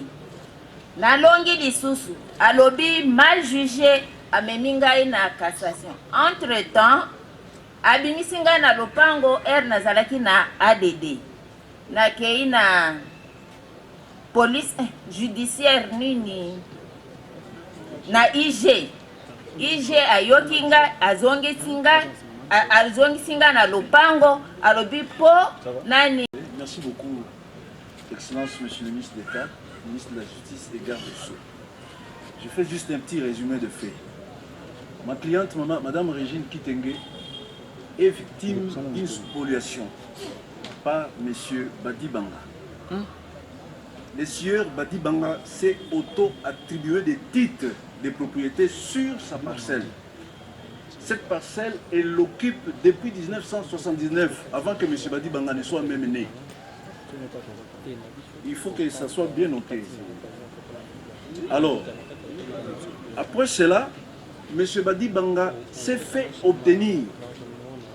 Nalongi lisusu alobi mal jugé amemi ngai na cassation. Entre temps abimisi ngai na lopango nazalaki na ADD. Nakei na police judiciaire nini na IG ayoki ngai azongisi ngai na lopango alobi po nani. Merci beaucoup, Excellence, Monsieur le ministre d'État, ministre de la Justice et garde des Sceaux. Je fais juste un petit résumé de faits. Ma cliente, Madame Régine Kitenge, est victime d'une spoliation par Monsieur Badi Banga. Le sieur Badi Banga s'est auto-attribué des titres de propriété sur sa parcelle. Cette parcelle, elle l'occupe depuis 1979, avant que M. Badi Banga ne soit même né. Il faut que ça soit bien noté. Alors, après cela, M. Badi Banga s'est fait obtenir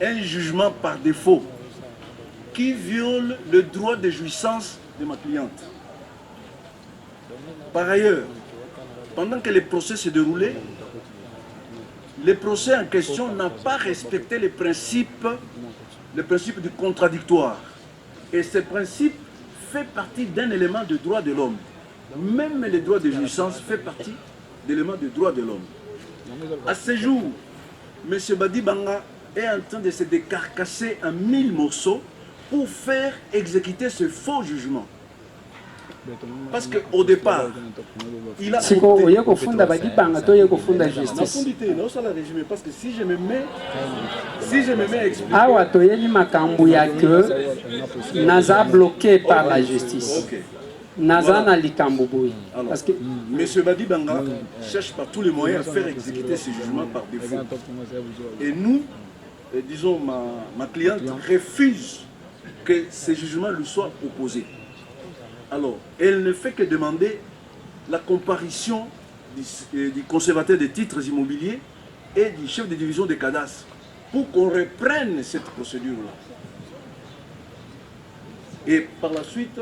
un jugement par défaut qui viole le droit de jouissance de ma cliente. Par ailleurs, pendant que le procès s'est déroulé, le procès en question n'a pas respecté le principe du contradictoire. Et ce principe fait partie d'un élément de droit de l'homme. Même le droit de jouissance fait partie d'éléments de droit de l'homme. À ce jour, M. Badi Banga est en train de se décarcasser en 1000 morceaux pour faire exécuter ce faux jugement. Parce qu'au départ, il a opté... Parce que si je me mets à expliquer... Naza bloqué par la justice. Naza na likamboboui. Parce que M. Badi Banga cherche par tous les moyens à faire exécuter ce jugement par défaut. Et nous, disons, ma cliente refuse que ce jugement lui soit opposé. Alors, elle ne fait que demander la comparution du conservateur des titres immobiliers et du chef de division des cadastres pour qu'on reprenne cette procédure-là. Et par la suite,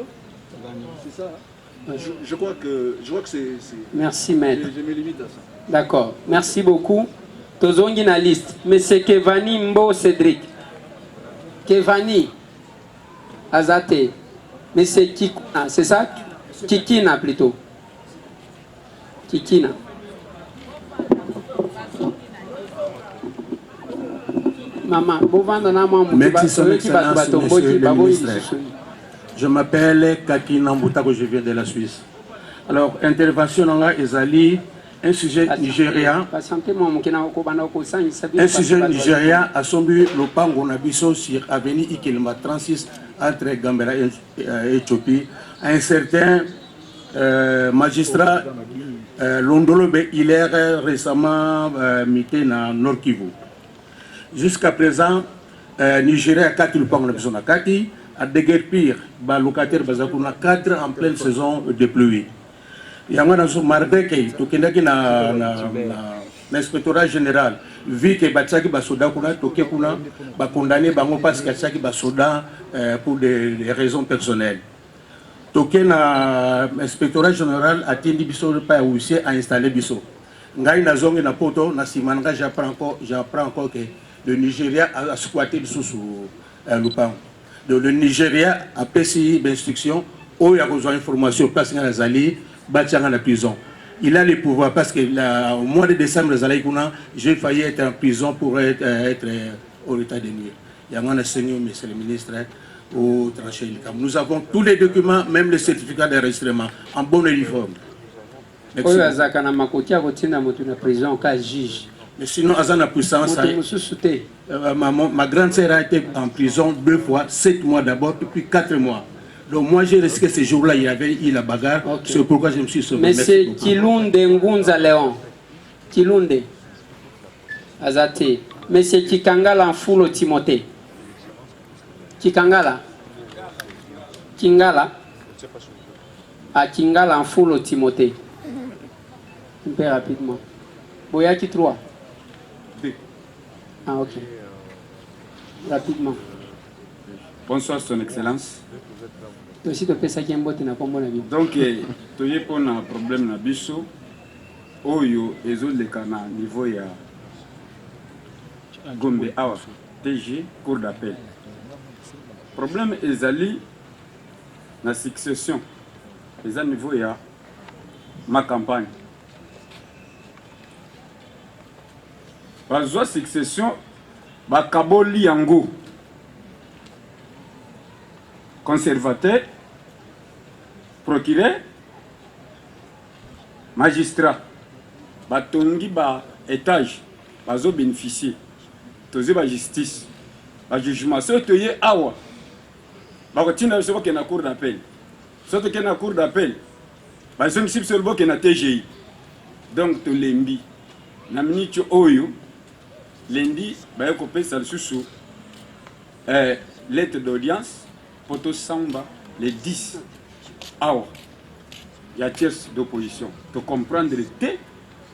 c'est ça. Je crois que c'est... Merci, maître. Je me limite à ça. D'accord. Merci beaucoup. Tozongi na liste. Monsieur Kevani Mbo Cédric. Kevani Azate. Monsieur Kikuna, c'est ça? Kikina plutôt. Kikina. Maman, merci son excellence, monsieur le ministre. Je m'appelle Kaki Nambutako, je viens de la Suisse. Alors, intervention dans la Ezali, un sujet nigérien. Un sujet nigérien a sombi le pango nabiso sur avenue Ikelma 36 entre Gambera et Éthiopie. Un certain magistrat Londolobe, il est récemment mité dans Nord Kivu. Jusqu'à présent, Nigeria a 4 le pango nabiso na Kati. À déguerpir, les locataires ont 4 en pleine saison de pluie. Il y a un mardi qui est l'inspectorat général, vu que les soldats sont condamnés parce que les soldats pour des raisons personnelles. L'inspectorat général a dit que a installé Bisso. J'apprends encore que le Nigeria a squatté sous le pan. Le Nigeria a payé l'instruction, où il y a besoin d'informations, parce qu'il y a des en prison. Il a les pouvoirs, parce que au mois de décembre, j'ai failli être en prison pour être au état de nuire. Il y a un seigneur, monsieur le ministre, au tranché. Nous avons tous les documents, même le certificat d'enregistrement, en bon uniforme. Mais sinon, Azana puissance, ma grande sœur a été en prison 2 fois, 7 mois d'abord, puis 4 mois. Donc moi j'ai risqué ce jour-là, il y avait eu la bagarre, c'est pourquoi je me suis sauvé. Monsieur Kilunde Ngunza Léon, Kilunde, Azate, Monsieur Kikangala Fulo Timothée, Kikangala, Kingala, à Kingala Fulo Timothée, un peu rapidement. Boyaki 3. Ah, ok. Rapidement. Bonsoir, Son Excellence. Donc, tu as un problème na biso. Oyo, ezo le kana niveau ya Gombe Awa, TG, cour d'appel. Problème ezali na succession. Eza niveau ya ma campagne. Bazwa succession bakaboli yango conservateur, procureur, magistrat batongi ba étage bazo bénéficier toze ba justice ba jugement so toye awa bakotina so ke na cour d'appel so to ke na cour d'appel ba so msip so boke na TGI donc to lembi na minute oyo lundi, il y a lettre d'audience pour tout samba les 10 hours. Il y a tierce d'opposition. Pour comprendre le thé,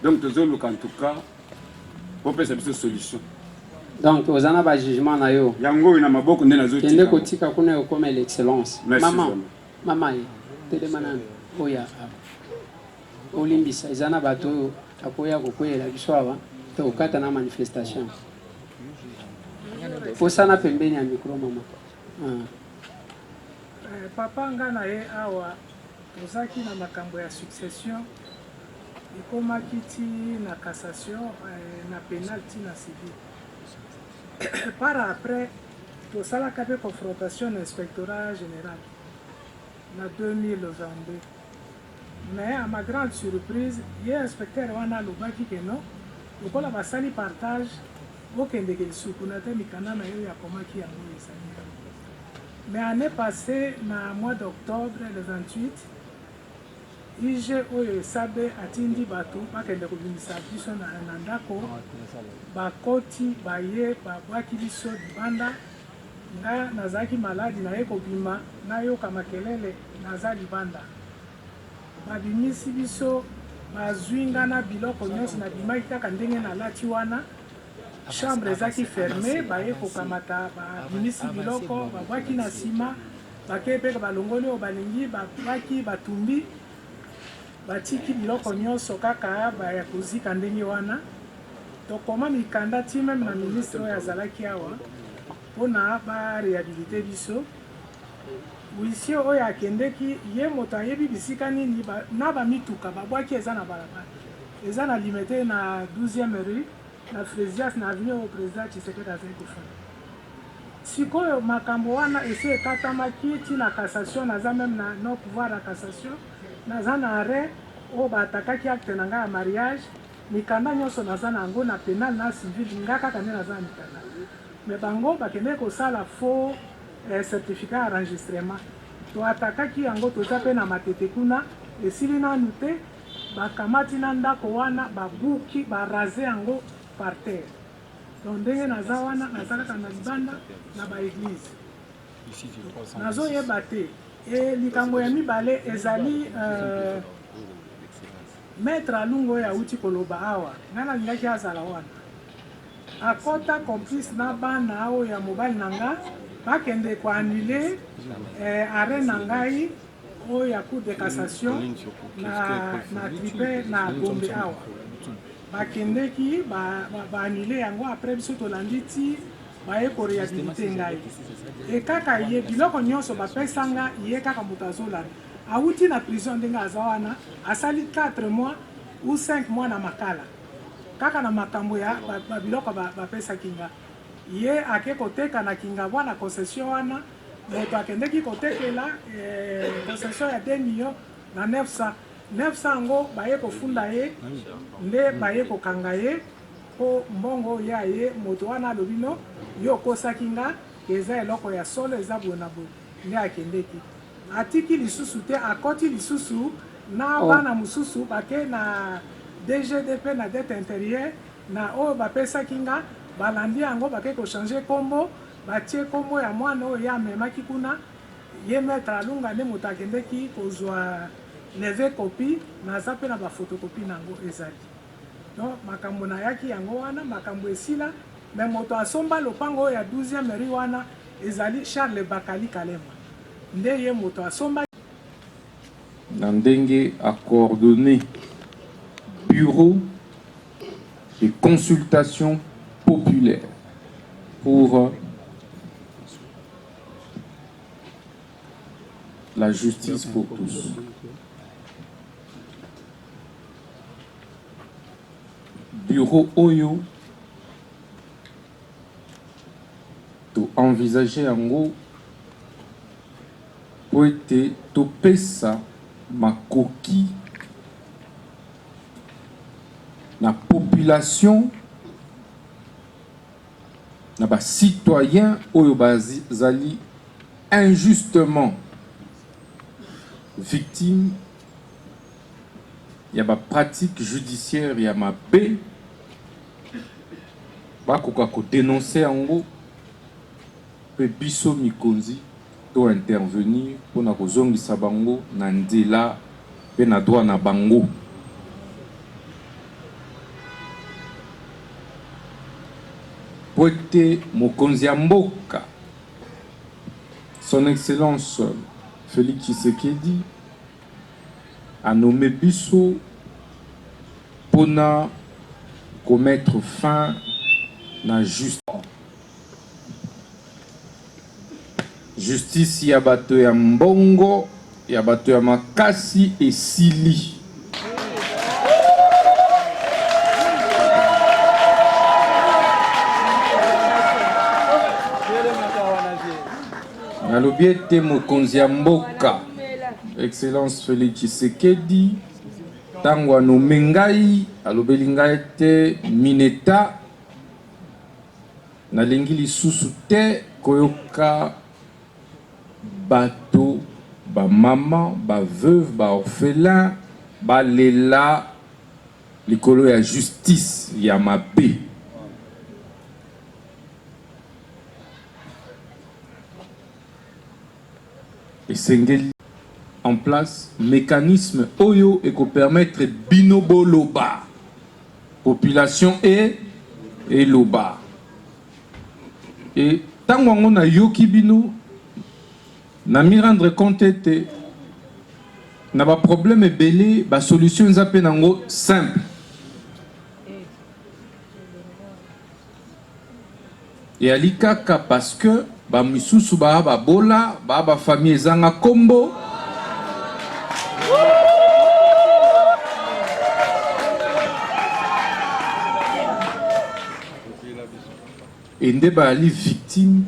donc en tout cas, pour faire cette solution. Donc aux ana ba jugement na yo. Yango ina maboko nde nazotika. Kende kotika kuna yo comme l'excellence. Maman. Maman ye. Telemana oya. Olimbisa ezana bato akoya kokwela biso aba to okata na manifestation. Fosana pembeni ya micro mama. Papa nga na ye awa tozaki na makambo ya succession ekomaki ti na cassation na penalty na civil. Par après tosalaka mpe confrontation na inspectorat général na 2022. Mais à ma grande surprise ye inspecteur wana alobaki ke non lokola basali partage okendeke lisuku na te mikanda na yo yakomaki yango ezali. Mais année passée, na mois d'octobre, le 28, IG oyo esabe atindi bato bakende kobimisa biso na ndako bakoti baye babwaki biso libanda nga nazalaki maladi naye kobima nayoka makelele naza libanda babimisi biso bazwi nga na biloko nyonso nabimaki kaka ndenge nalati wana chambre ezaki fermé baye kokamata babimisi biloko babwaki na nsima bakei mpe balongoli oyo balingi babwaki batumbi batiki biloko nyonso kaka baya kozika ndenge wana tokoma mikanda ti meme na ministre oyo azalaki awa mpona barehabilite biso wisie oyo akendeki ye moto ayebi bisika nini na bamituka babwaki eza na balabala eza na limete na 12e rue na Fresias na avenue au président Tshisekedi azali kofanda sikoyo makambo wana esi ekatamaki ti na cassation naza meme na no pouvoir ya cassation naza na arrêt oyo baatakaki acte na ngai ya mariage mikanda nyonso naza na yango na pénal na civil nga kaka nde naza na mikanda me bango bakendeki kosala faux certificat ya enregistrement toatakaki yango toza mpe na matete kuna esili nanu te bakamati na ndako wana babuki baraze yango par terre. Donc ndenge naza wana naza kaka na libanda na baeglise nazoyeba te likambo ya mibale ezali maître alungu oyo awuti koloba awa ngai nalingaki azala wana akota complice na bana oyo ya mobali na nga bakende koannule arrêt na ngai oyo ya cour de cassation na tripe na Gombe awa bakendeki baannule yango après biso tolandi ti baye korehabilite ngai ekaka ye biloko nyonso bapesanga ye kaka moto azolanda awuti na prison ndenge aza wana asali 4 mois ou 5 mois na makala kaka na makambo ya biloko bapesaki nga ye ake koteka na Kingabwa na concession wana moto akendeki kotekela concession ya 2 millions na 900 yango baye kofunda ye nde baye kokanga ye po mbongo ya ye moto wana alobi no yo okosaki nga eza eloko ya solo eza boye na boye nde akendeki atiki lisusu te akoti lisusu na bana mosusu bake na DGDP na dette intérieure na oyo bapesaki nga balandi yango bake kochange kombo batie kombo ya mwana oyo ye amemaki kuna ye maître alunga nde moto akendeki kozwa leve copie naza mpe na bafotokopie nango ezali donc makambo nayaki yango wana makambo esila me moto asomba lopango oyo ya 12e rue wana ezali Charles Bakali Kalema nde ye moto asomba na ndenge a coordonné bureau de consultation populaire pour la justice pour tous. Bureau Oyo to envisager en gros pour être topesa makoki na population na ba citoyen oyo bazali injustement victime ya ba pratique judiciaire ya mabe bakoka ko dénoncer yango pe biso mikonzi to intervenir pona kozongisa bango na nzela pe na droit na bango. Poete Mokonzi ya Mboka, Son Excellence Félix Tshisekedi a nommé biso pona commettre fin na justice ya bato ya mbongo ya bato ya makasi esili. Nalobi ete mokonzi ya mboka Excellence Félix Tshisekedi tango anome ngai alobeli ngai ete mineta nalingi lisusu te koyoka bato bamama baveuve baorphelin balela likolo ya justice ya mabe. Esengeli en place mécanisme oyo et ko permettre binobo loba population et loba et tango on a yoki bino na mi rendre compte te na ba problème belé ba solution zape nango simple et alikaka parce que ba misusu ba bola ba famille ezanga kombo et nde bali victime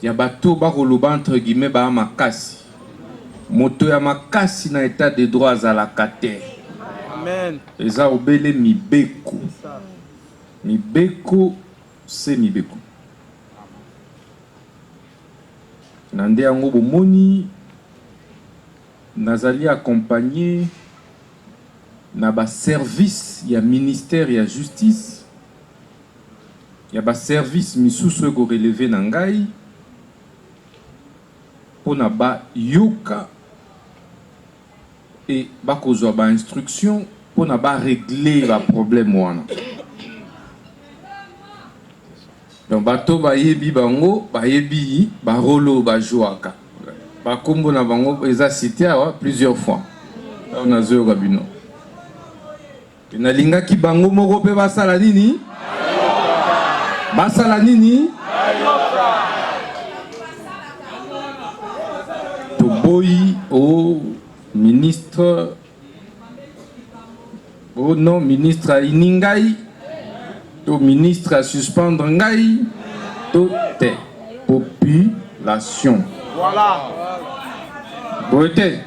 ya bato bakoloba entre guillemets ba makasi moto ya makasi na état de droit azalaka te. Amen. Eza obele mibeko c'est mibeko nande yango bomoni nazali accompagné na ba service ya ministère ya justice ya ba service misusu ko relevé na ngai pona ba yoka et ba kozwa ba instruction pona ba régler ba problème wana. Donc bato bayebi bango bayebi barolo bajoaka bakombo na bango eza cité awa plusieurs fois on a zéro rabino na linga ki bango moko pe basala nini toboyi au ministre au non ministre Iningai au ministre à suspendre ngai toute population. Voilà. Beauté.